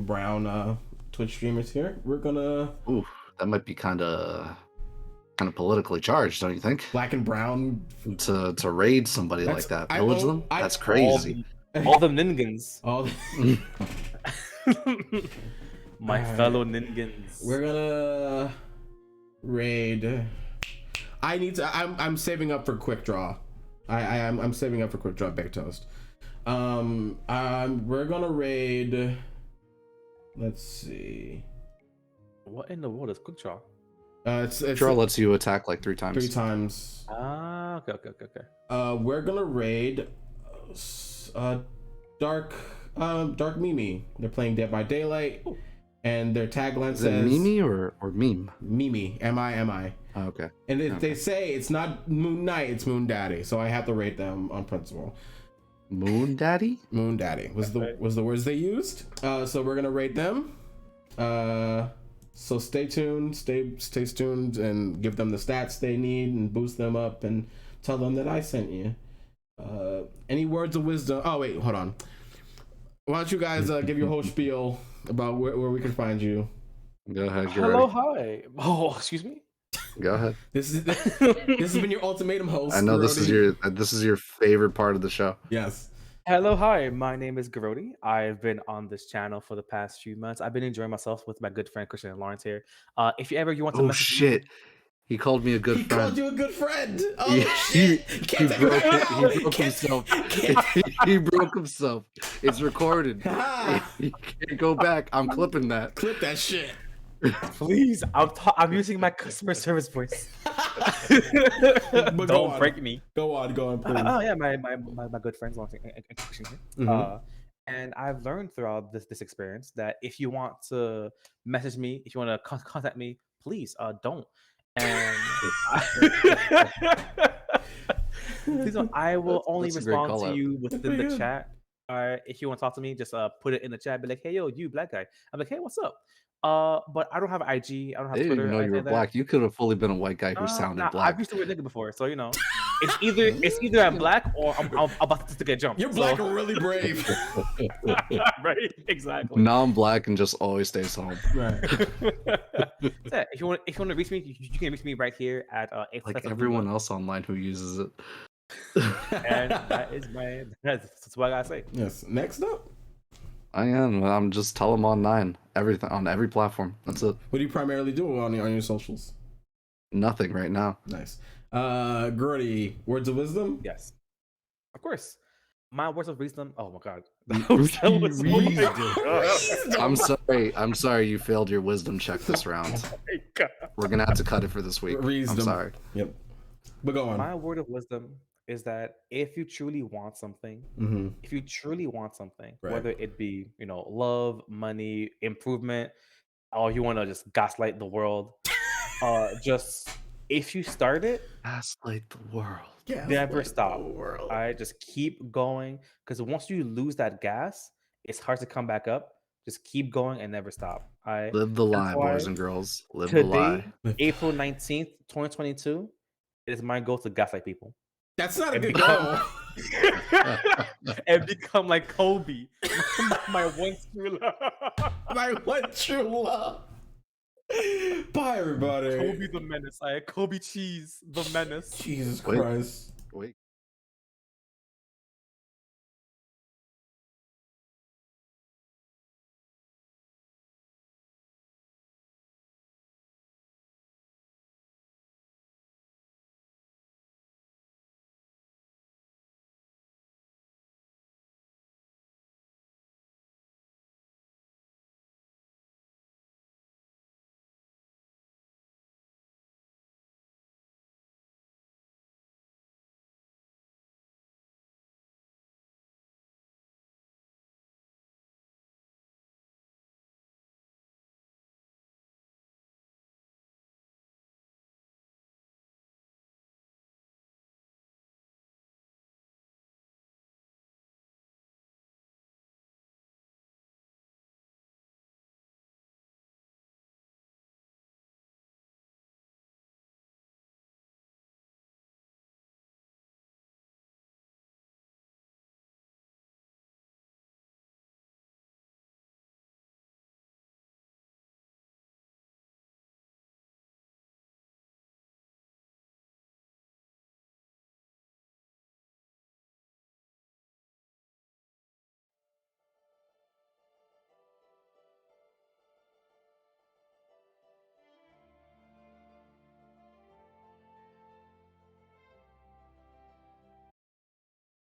brown Twitch streamers here. We're gonna Ooh, that might be kind of politically charged, don't you think? black and brown. To raid somebody That's- like that, I pillage won't- them? I- That's crazy. All the ningans. All My Alright. fellow ningans. we're gonna raid. I need to. I'm saving up for quick draw. I'm saving up for quick draw. Baked toast. We're gonna raid. Let's see. What in the world is quick draw? It's Draw lets you attack like 3 times. 3 times. Ah, okay. We're gonna raid Dark Mimi. They're playing Dead by Daylight, Ooh. and their tagline Is it says Mimi or meme? Mimi, M-I. Oh, okay. And Okay. they say it's not Moon Knight, it's Moon Daddy. So I have to rate them on principle. Moon Daddy? Moon Daddy was the words they used. So we're gonna rate them. So stay tuned, stay tuned, and give them the stats they need, and boost them up, and tell them that I sent you. Any words of wisdom? Oh wait, hold on. Why don't you guys give your whole spiel about where we can find you? Go ahead. Get Hello, ready. hi. Oh, excuse me. Go ahead. This has been your ultimatum host. I know this is Grody. your favorite part of the show. Yes. Hello, hi. My name is Grody. I've been on this channel for the past few months. I've been enjoying myself with my good friend Christian and Lawrence here. If you want to Oh message me- shit! He called me a good He friend. called you a good friend. Oh He- shit! he Can't take broke it it. back. He broke himself. He broke himself. It's recorded. Ah. He can't go back. I'm clipping that. Clip that shit. please, I'm using my customer service voice. But go Don't on. break me. Go on, please. Oh yeah, my good friends Lawrence and Christian here. Mhm. And I've learned throughout this experience that if you want to message me, if you want to contact me, please don't. And please don't. I will only That's a great respond to call-out. you within the good. chat. If you want to talk to me, just put it in the chat. Be like, hey yo, you black guy. I'm like, hey, what's up? But I don't have IG. I don't have They didn't Twitter. even know you anything were like that. black. You could have fully been a white guy who sounded I've black. used the word nigga before, so you know. it's either I'm black or I'm about to get jumped. You're black and really brave. Right? Exactly. Non-black and just always stays home. Right. So, if you want to reach me, you can reach me right here at Like everyone else online who uses it. And that's what I gotta say. Yes. Next up, I am. I'm just tell them online. Everything on every platform. That's it. what do you primarily do on your socials? Nothing right now. Nice. Gordy, words of wisdom? Yes, of course. My words of wisdom. Oh my god. I'm sorry. You failed your wisdom check this round. Oh my god. We're gonna have to cut it for this week. Wisdom. I'm sorry. Yep. But go on. My word of wisdom is that if you truly want something, Right. whether it be love, money, improvement, or you want to just gaslight the world, just if you start it, Gaslight the world. Yeah. never like stop. the world. All right, just keep going because once you lose that gas, it's hard to come back up. Just keep going and never stop. All right. Live the lie, why boys and girls. Live the lie. Today, April 19th, 2022, it is my goal to gaslight people That's not a and good become goal. and become like Kobe, my one true love. My one true love. Bye, everybody. Kobe the menace. I Kobe cheese the menace. Jesus Wait. Christ. Wait.